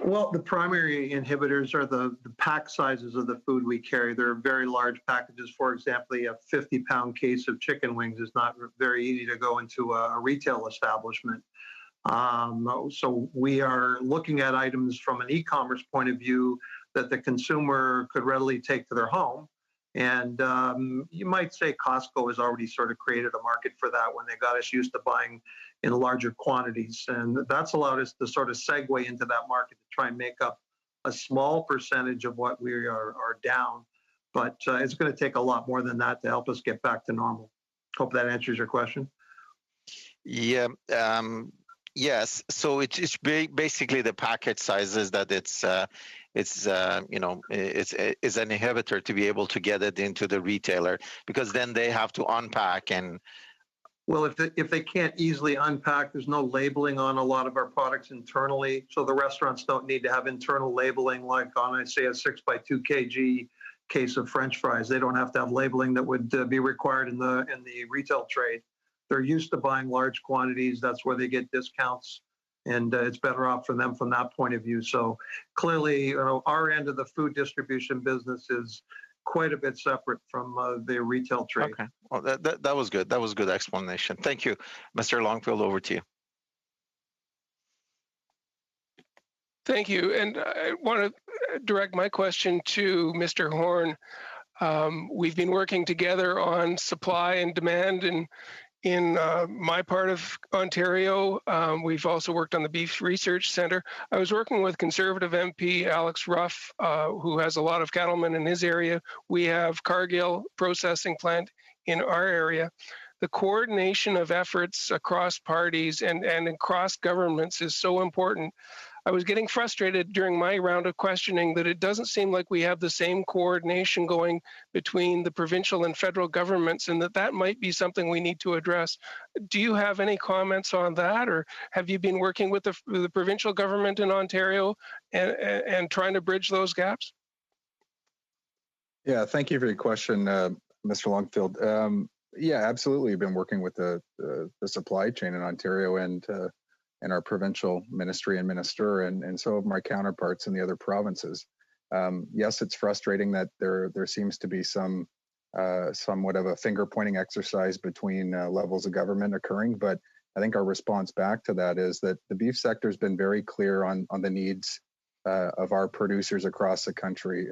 Well, the primary inhibitors are the pack sizes of the food we carry. They're very large packages. For example, a 50-pound case of chicken wings is not very easy to go into a retail establishment. So we are looking at items from an e-commerce point of view that the consumer could readily take to their home. And you might say Costco has already sort of created a market for that when they got us used to buying in larger quantities. And that's allowed us to sort of segue into that market to try and make up a small percentage of what we are down. But it's going to take a lot more than that to help us get back to normal. Hope that answers your question. Yeah. Yes. So it's basically the package sizes that it's an inhibitor to be able to get it into the retailer, because then they have to unpack and. Well, if they can't easily unpack, there's no labeling on a lot of our products internally. So the restaurants don't need to have internal labeling like on, say, a 6 by 2 kg case of French fries. They don't have to have labeling that would be required in the retail trade. They're used to buying large quantities. That's where they get discounts, and it's better off for them from that point of view. So clearly, our end of the food distribution business is quite a bit separate from the retail trade. Okay, well, that was good. That was a good explanation. Thank you, Mr. Longfield. Over to you. Thank you, and I want to direct my question to Mr. Horn. We've been working together on supply and demand in my part of Ontario. We've also worked on the Beef Research Centre. I was working with Conservative MP Alex Ruff, who has a lot of cattlemen in his area. We have Cargill processing plant in our area. The coordination of efforts across parties and across governments is so important. I was getting frustrated during my round of questioning that it doesn't seem like we have the same coordination going between the provincial and federal governments, and that might be something we need to address. Do you have any comments on that, or have you been working with the provincial government in Ontario and trying to bridge those gaps? Yeah, thank you for your question, Mr. Longfield. Yeah, absolutely. We've been working with the supply chain in Ontario and our provincial ministry and minister, and so have my counterparts in the other provinces. Yes, it's frustrating that there seems to be somewhat of a finger pointing exercise between levels of government occurring, but I think our response back to that is that the beef sector has been very clear on the needs of our producers across the country.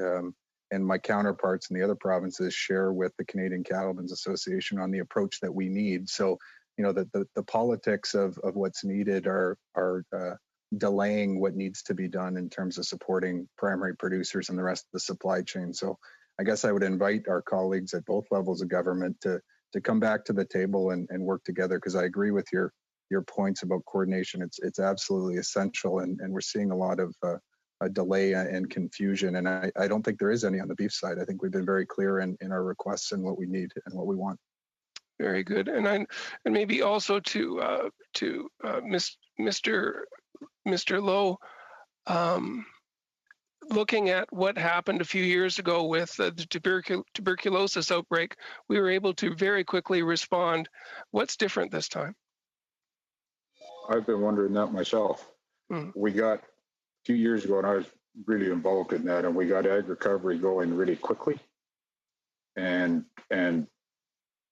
And my counterparts in the other provinces share with the Canadian Cattlemen's Association on the approach that we need. So, the politics of what's needed are delaying what needs to be done in terms of supporting primary producers and the rest of the supply chain. So I guess I would invite our colleagues at both levels of government to come back to the table and work together, because I agree with your points about coordination. It's absolutely essential, and we're seeing a lot of a delay and confusion, and I don't think there is any on the beef side. I think we've been very clear in our requests and what we need and what we want. Very good, and maybe also to Mr. Lowe, looking at what happened a few years ago with the tuberculosis outbreak, we were able to very quickly respond. What's different this time? I've been wondering that myself. We got 2 years ago, and I was really involved in that, and we got ag recovery going really quickly, and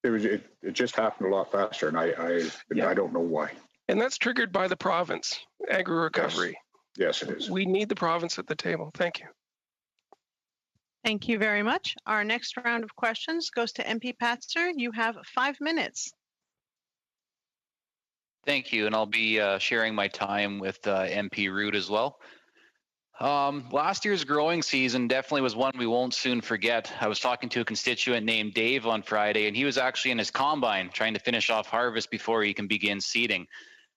It just happened a lot faster, and I don't know why. And that's triggered by the province, agri-recovery. Yes, it is. We need the province at the table. Thank you. Thank you very much. Our next round of questions goes to MP Patzer. You have 5 minutes. Thank you, and I'll be sharing my time with MP Root as well. Last year's growing season definitely was one we won't soon forget. I was talking to a constituent named Dave on Friday, and he was actually in his combine trying to finish off harvest before he can begin seeding.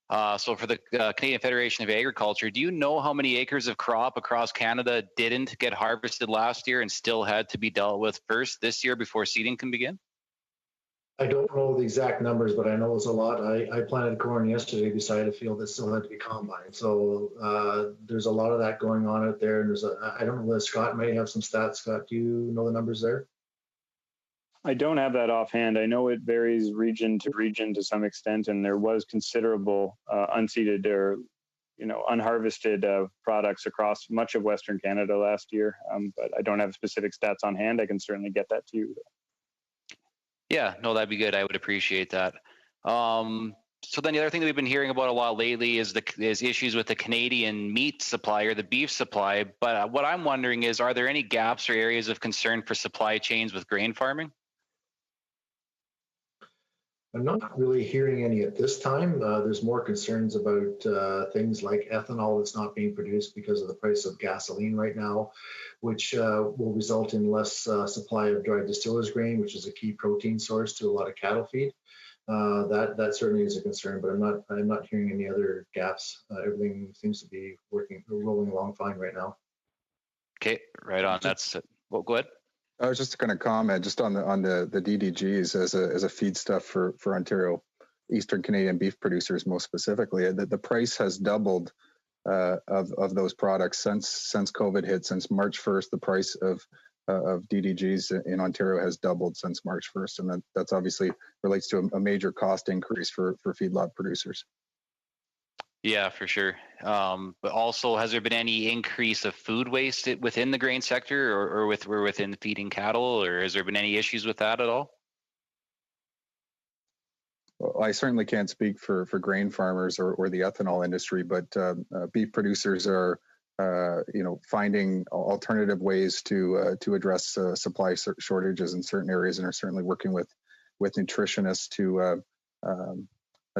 So for the Canadian Federation of Agriculture, do you know how many acres of crop across Canada didn't get harvested last year and still had to be dealt with first this year before seeding can begin? I don't know the exact numbers, but I know it's a lot. I planted corn yesterday beside a field that still had to be combined. So there's a lot of that going on out there. And I don't know whether Scott may have some stats. Scott, do you know the numbers there? I don't have that offhand. I know it varies region to some extent, and there was considerable unseeded or unharvested products across much of Western Canada last year. But I don't have specific stats on hand. I can certainly get that to you. Yeah, no, that'd be good. I would appreciate that. So then the other thing that we've been hearing about a lot lately is issues with the Canadian meat supply or the beef supply. But what I'm wondering is, are there any gaps or areas of concern for supply chains with grain farming? I'm not really hearing any at this time. There's more concerns about things like ethanol that's not being produced because of the price of gasoline right now, which will result in less supply of dry distillers grain, which is a key protein source to a lot of cattle feed. That certainly is a concern, but I'm not hearing any other gaps. Everything seems to be rolling along fine right now. Okay, right on. That's it. Well, go ahead. I was just going to comment just on the DDGs as a feedstuff for Ontario Eastern Canadian beef producers, most specifically. The price has doubled of those products since COVID hit. Since March 1st, the price of DDGs in Ontario has doubled since March 1st, and that's obviously relates to a major cost increase for feedlot producers. Yeah, for sure. But also, has there been any increase of food waste within the grain sector or within feeding cattle, or has there been any issues with that at all? Well, I certainly can't speak for grain farmers or the ethanol industry, but beef producers are finding alternative ways to address supply shortages in certain areas, and are certainly working with nutritionists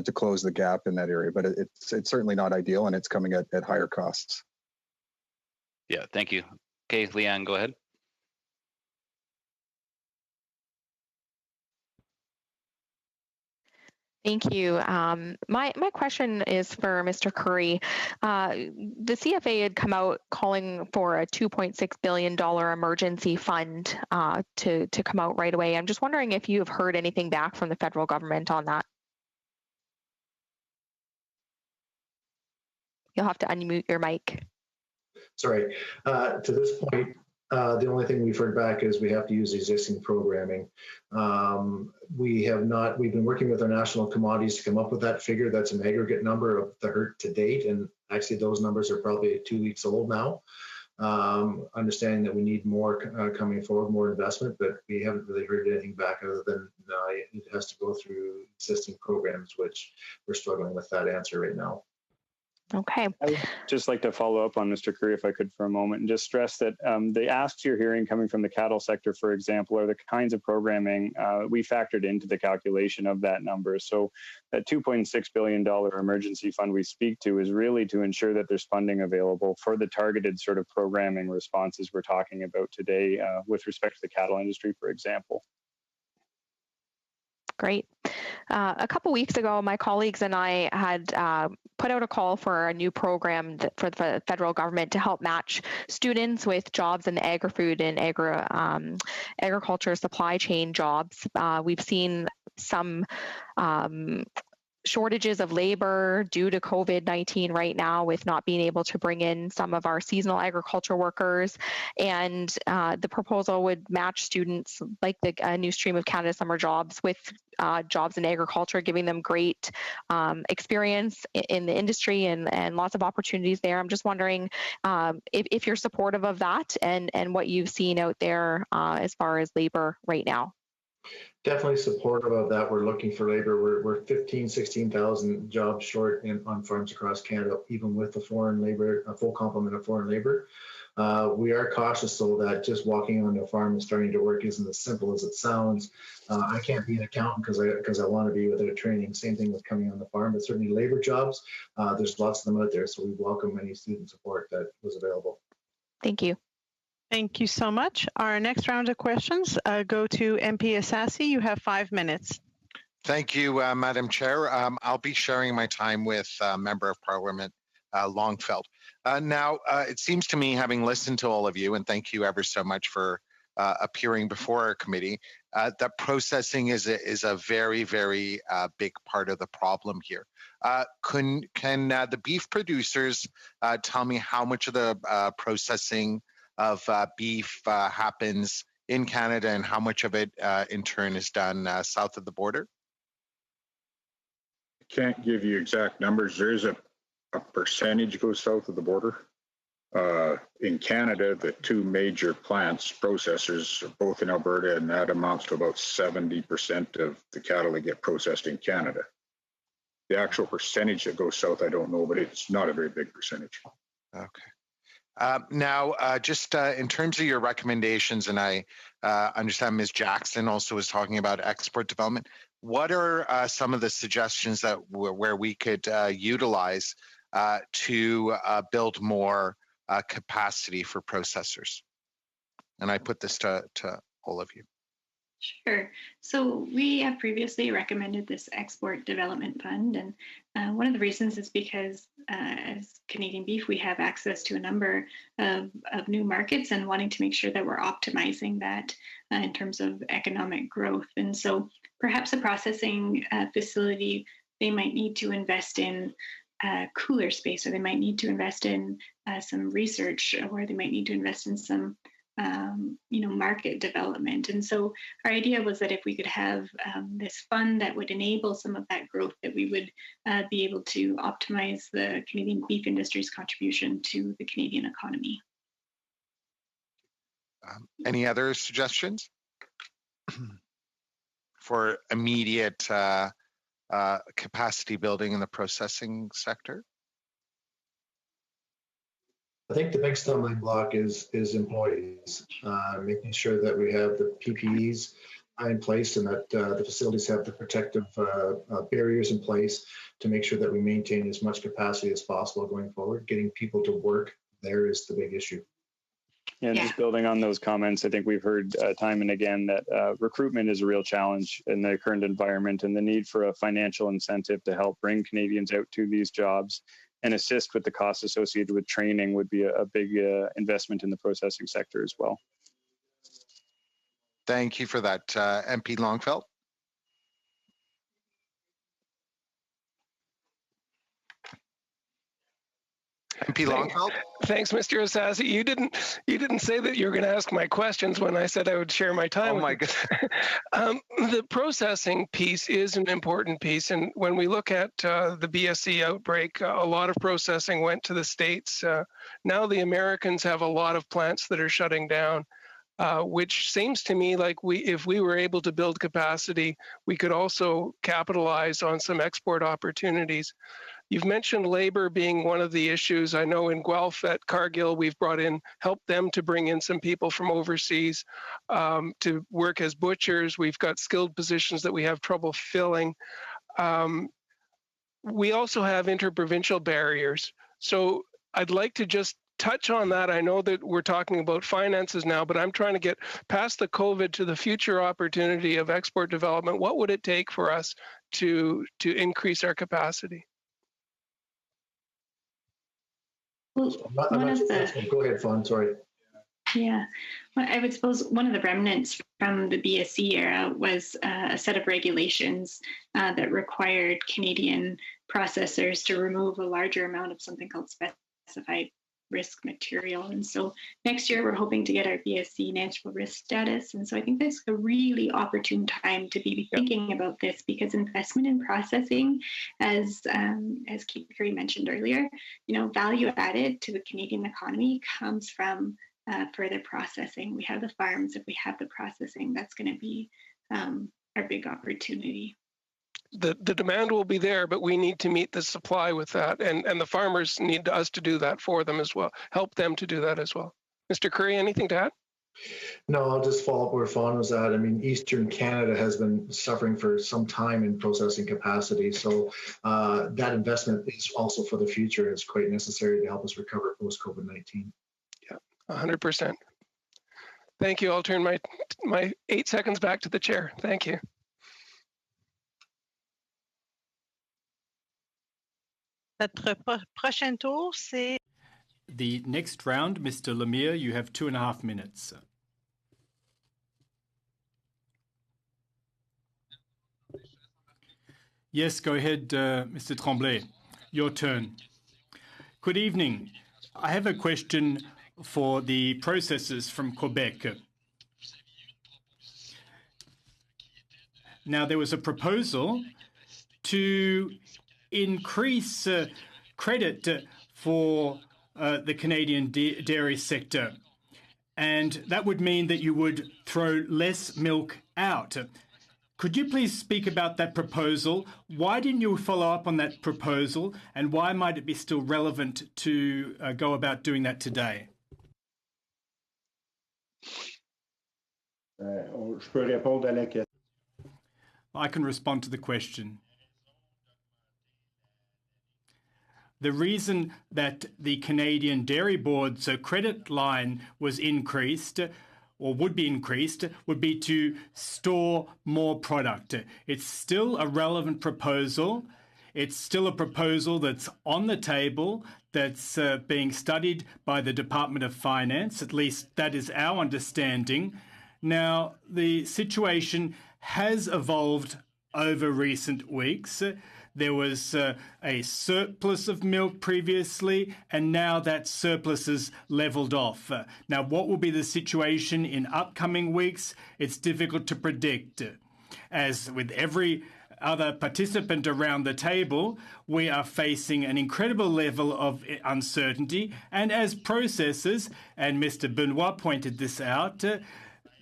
to close the gap in that area. But it's certainly not ideal, and it's coming at higher costs. Yeah, thank you. Okay, Leanne, go ahead. Thank you. My question is for Mr. Curry. The CFA had come out calling for a $2.6 billion emergency fund to come out right away. I'm just wondering if you have heard anything back from the federal government on that. You'll have to unmute your mic. Sorry. To this point, the only thing we've heard back is we have to use existing programming. We've been working with our national commodities to come up with that figure. That's an aggregate number of the hurt to date. And actually those numbers are probably 2 weeks old now. Understanding that we need more coming forward, more investment, but we haven't really heard anything back other than it has to go through existing programs, which we're struggling with that answer right now. Okay. I would just like to follow up on Mr. Curry, if I could, for a moment, and just stress that the asks you're hearing coming from the cattle sector, for example, are the kinds of programming we factored into the calculation of that number. So that $2.6 billion emergency fund we speak to is really to ensure that there's funding available for the targeted sort of programming responses we're talking about today with respect to the cattle industry, for example. Great. A couple weeks ago, my colleagues and I had put out a call for a new program for the federal government to help match students with jobs in the agri-food and agriculture supply chain jobs. We've seen some shortages of labor due to COVID-19 right now, with not being able to bring in some of our seasonal agriculture workers. And the proposal would match students like the New Stream of Canada Summer Jobs with jobs in agriculture, giving them great experience in the industry and lots of opportunities there. I'm just wondering if you're supportive of that and what you've seen out there as far as labor right now. Definitely supportive of that. We're looking for labor. We're 15, 16,000 jobs short on farms across Canada, even with the foreign labor, a full complement of foreign labor. We are cautious, though, that just walking on a farm and starting to work isn't as simple as it sounds. I can't be an accountant because I want to be without training. Same thing with coming on the farm, but certainly labor jobs, there's lots of them out there. So we welcome any student support that was available. Thank you. Thank you so much. Our next round of questions go to MP Assassi. You have 5 minutes. Thank you, Madam Chair. I'll be sharing my time with Member of Parliament Longfeld. Now, it seems to me, having listened to all of you, and thank you ever so much for appearing before our committee, that processing is a very, very big part of the problem here. Can the beef producers tell me how much of the processing of beef happens in Canada and how much of it in turn is done south of the border? I can't give you exact numbers. There's a percentage goes south of the border. In Canada, the two major plants, processors, are both in Alberta, and that amounts to about 70% of the cattle that get processed in Canada. The actual percentage that goes south, I don't know, but it's not a very big percentage. Okay. Now, just in terms of your recommendations, and I understand Ms. Jackson also was talking about export development, what are some of the suggestions that where we could utilize to build more capacity for processors? And I put this to all of you. Sure. So we have previously recommended this Export Development Fund, and one of the reasons is because as Canadian Beef, we have access to a number of new markets and wanting to make sure that we're optimizing that in terms of economic growth. And so perhaps a processing facility, they might need to invest in cooler space, or they might need to invest in some research, or they might need to invest in some market development. And so our idea was that if we could have this fund that would enable some of that growth, that we would be able to optimize the Canadian beef industry's contribution to the Canadian economy. Any other suggestions for immediate capacity building in the processing sector? I think the big stumbling block is employees, making sure that we have the PPEs in place and that the facilities have the protective barriers in place to make sure that we maintain as much capacity as possible going forward. Getting people to work there is the big issue. And just building on those comments, I think we've heard time and again that recruitment is a real challenge in the current environment, and the need for a financial incentive to help bring Canadians out to these jobs and assist with the costs associated with training would be a big investment in the processing sector as well. Thank you for that, MP Longfeld. MP Longfeld. Thanks, Mr. Assassi. You didn't say that you were going to ask my questions when I said I would share my time. Oh my God. The processing piece is an important piece, and when we look at the BSE outbreak, a lot of processing went to the States. Now the Americans have a lot of plants that are shutting down, which seems to me like if we were able to build capacity, we could also capitalize on some export opportunities. You've mentioned labor being one of the issues. I know in Guelph at Cargill, we've helped them to bring in some people from overseas to work as butchers. We've got skilled positions that we have trouble filling. We also have interprovincial barriers. So I'd like to just touch on that. I know that we're talking about finances now, but I'm trying to get past the COVID to the future opportunity of export development. What would it take for us to increase our capacity? Well, go ahead, Fawn, sorry. Yeah, well, I would suppose one of the remnants from the BSE era was a set of regulations that required Canadian processors to remove a larger amount of something called specified risk material. And so next year, we're hoping to get our BSE natural risk status. And so I think this is a really opportune time to be thinking about this, because investment in processing, as Keith Curry mentioned earlier, value added to the Canadian economy comes from further processing. We have the farms. If we have the processing, that's going to be our big opportunity. The demand will be there, but we need to meet the supply with that, and the farmers need us to do that for them as well, help them to do that as well. Mr. Curry, anything to add? No, I'll just follow up where Fawn was at. I mean, Eastern Canada has been suffering for some time in processing capacity. So that investment is also for the future. It's quite necessary to help us recover post-COVID-19. Yeah, 100%. Thank you. I'll turn my 8 seconds back to the chair. Thank you. Notre prochain tour, c'est... The next round, Mr. Lemire, you have 2.5 minutes. Yes, go ahead, Mr. Tremblay. Your turn. Good evening. I have a question for the processors from Quebec. Now, there was a proposal to increase credit for the Canadian dairy sector, and that would mean that you would throw less milk out. Could you please speak about that proposal? Why didn't you follow up on that proposal, and why might it be still relevant to go about doing that today? I can respond to the question. The reason that the Canadian Dairy Board's credit line was increased, or would be increased, would be to store more product. It's still a relevant proposal. It's still a proposal that's on the table, that's being studied by the Department of Finance. At least that is our understanding. Now, the situation has evolved over recent weeks. There was a surplus of milk previously, and now that surplus is leveled off. Now, what will be the situation in upcoming weeks? It's difficult to predict. As with every other participant around the table, we are facing an incredible level of uncertainty. And as processors, and Mr. Benoit pointed this out,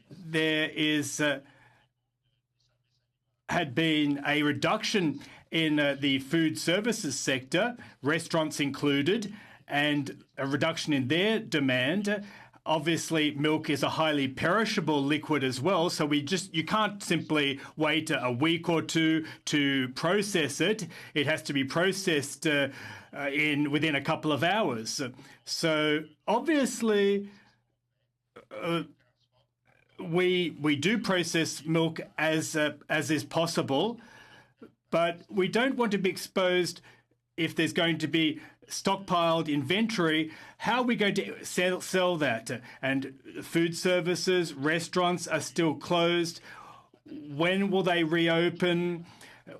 there is had been a reduction in the food services sector, restaurants included, and a reduction in their demand. Obviously, milk is a highly perishable liquid as well, so you can't simply wait a week or two to process it. It has to be processed within a couple of hours. So obviously, we do process milk as is possible. But we don't want to be exposed if there's going to be stockpiled inventory. How are we going to sell that? And food services, restaurants are still closed. When will they reopen?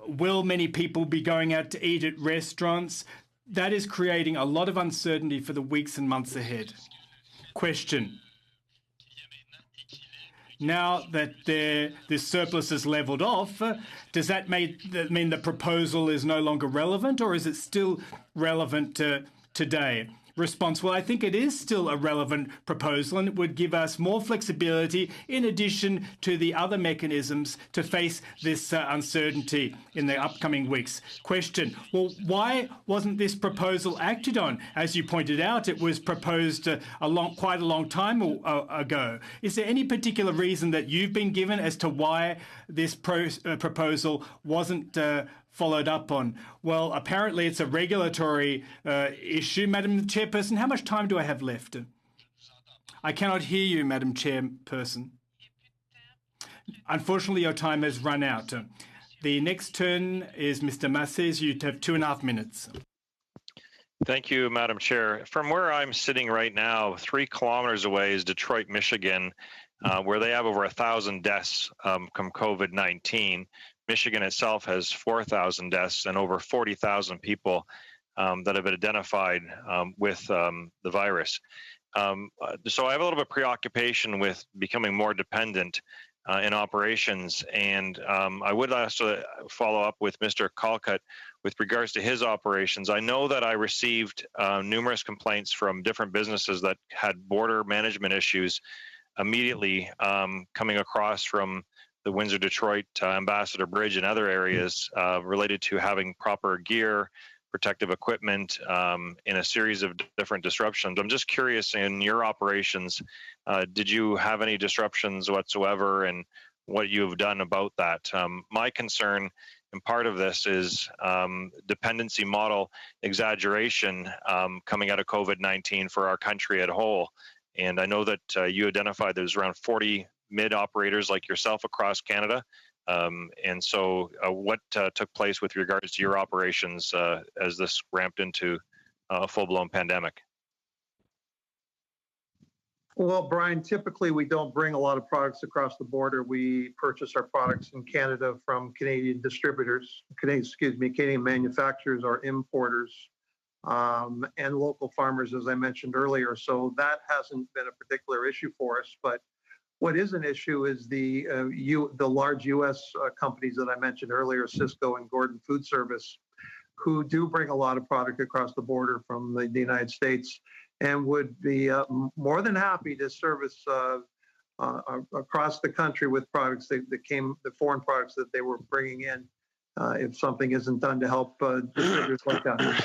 Will many people be going out to eat at restaurants? That is creating a lot of uncertainty for the weeks and months ahead. Question. Now that this surplus is leveled off, does that mean the proposal is no longer relevant, or is it still relevant today? Response, well, I think it is still a relevant proposal, and it would give us more flexibility in addition to the other mechanisms to face this uncertainty in the upcoming weeks. Question, well, why wasn't this proposal acted on? As you pointed out, it was proposed quite a long time ago. Is there any particular reason that you've been given as to why this proposal wasn't followed up on? Well, apparently it's a regulatory issue. Madam Chairperson, how much time do I have left? I cannot hear you, Madam Chairperson. Unfortunately, your time has run out. The next turn is Mr. Masses. You have 2.5 minutes. Thank you, Madam Chair. From where I'm sitting right now, 3 kilometers away is Detroit, Michigan, where they have over 1,000 deaths from COVID-19. Michigan itself has 4,000 deaths and over 40,000 people that have been identified with the virus. So I have a little bit of preoccupation with becoming more dependent in operations, and I would also follow up with Mr. Colcutt with regards to his operations. I know that I received numerous complaints from different businesses that had border management issues immediately coming across from the Windsor-Detroit Ambassador Bridge and other areas related to having proper gear, protective equipment in a series of different disruptions. I'm just curious, in your operations, did you have any disruptions whatsoever, and what you've done about that? My concern, and part of this, is dependency model exaggeration coming out of COVID-19 for our country as a whole. And I know that you identified there's around 40 mid operators like yourself across Canada. And so what took place with regards to your operations as this ramped into a full-blown pandemic? Well, Brian, typically we don't bring a lot of products across the border. We purchase our products in Canada from Canadian distributors, Canadian manufacturers or importers, and local farmers, as I mentioned earlier. So that hasn't been a particular issue for us. But what is an issue is the large U.S. companies that I mentioned earlier, Sysco and Gordon Food Service, who do bring a lot of product across the border from the United States, and would be more than happy to service across the country with products the foreign products that they were bringing in, if something isn't done to help distributors like that.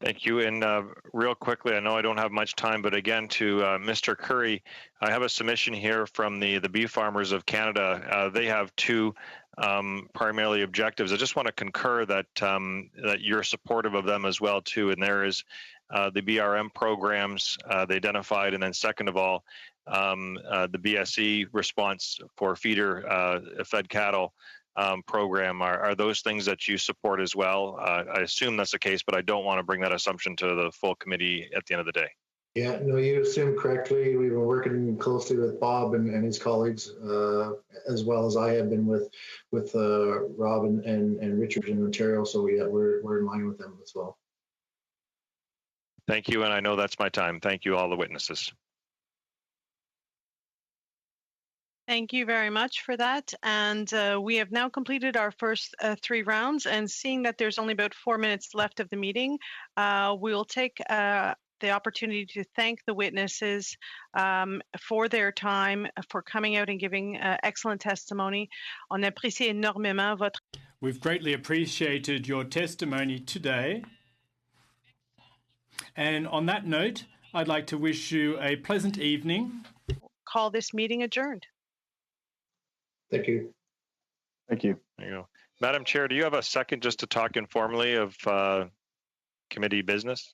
Thank you. And real quickly, I know I don't have much time, but again, to Mr. Curry, I have a submission here from the Beef Farmers of Canada. They have two primarily objectives. I just want to concur that that you're supportive of them as well too. And there is the BRM programs they identified, and then second of all, the BSE response for feeder fed cattle program. Are those things that you support as well? I assume that's the case, but I don't want to bring that assumption to the full committee at the end of the day. Yeah, no, you assumed correctly. We've been working closely with Bob and his colleagues, as well as I have been with Rob and Richard in Ontario. So yeah, we're in line with them as well. Thank you, and I know that's my time. Thank you, all the witnesses. Thank you very much for that. And we have now completed our first 3 rounds. And seeing that there's only about 4 minutes left of the meeting, we'll take the opportunity to thank the witnesses for their time, for coming out and giving excellent testimony. On apprécie énormément votre. We've greatly appreciated your testimony today. And on that note, I'd like to wish you a pleasant evening. Call this meeting adjourned. Thank you. Thank you. There you go. Madam Chair, do you have a second just to talk informally of committee business?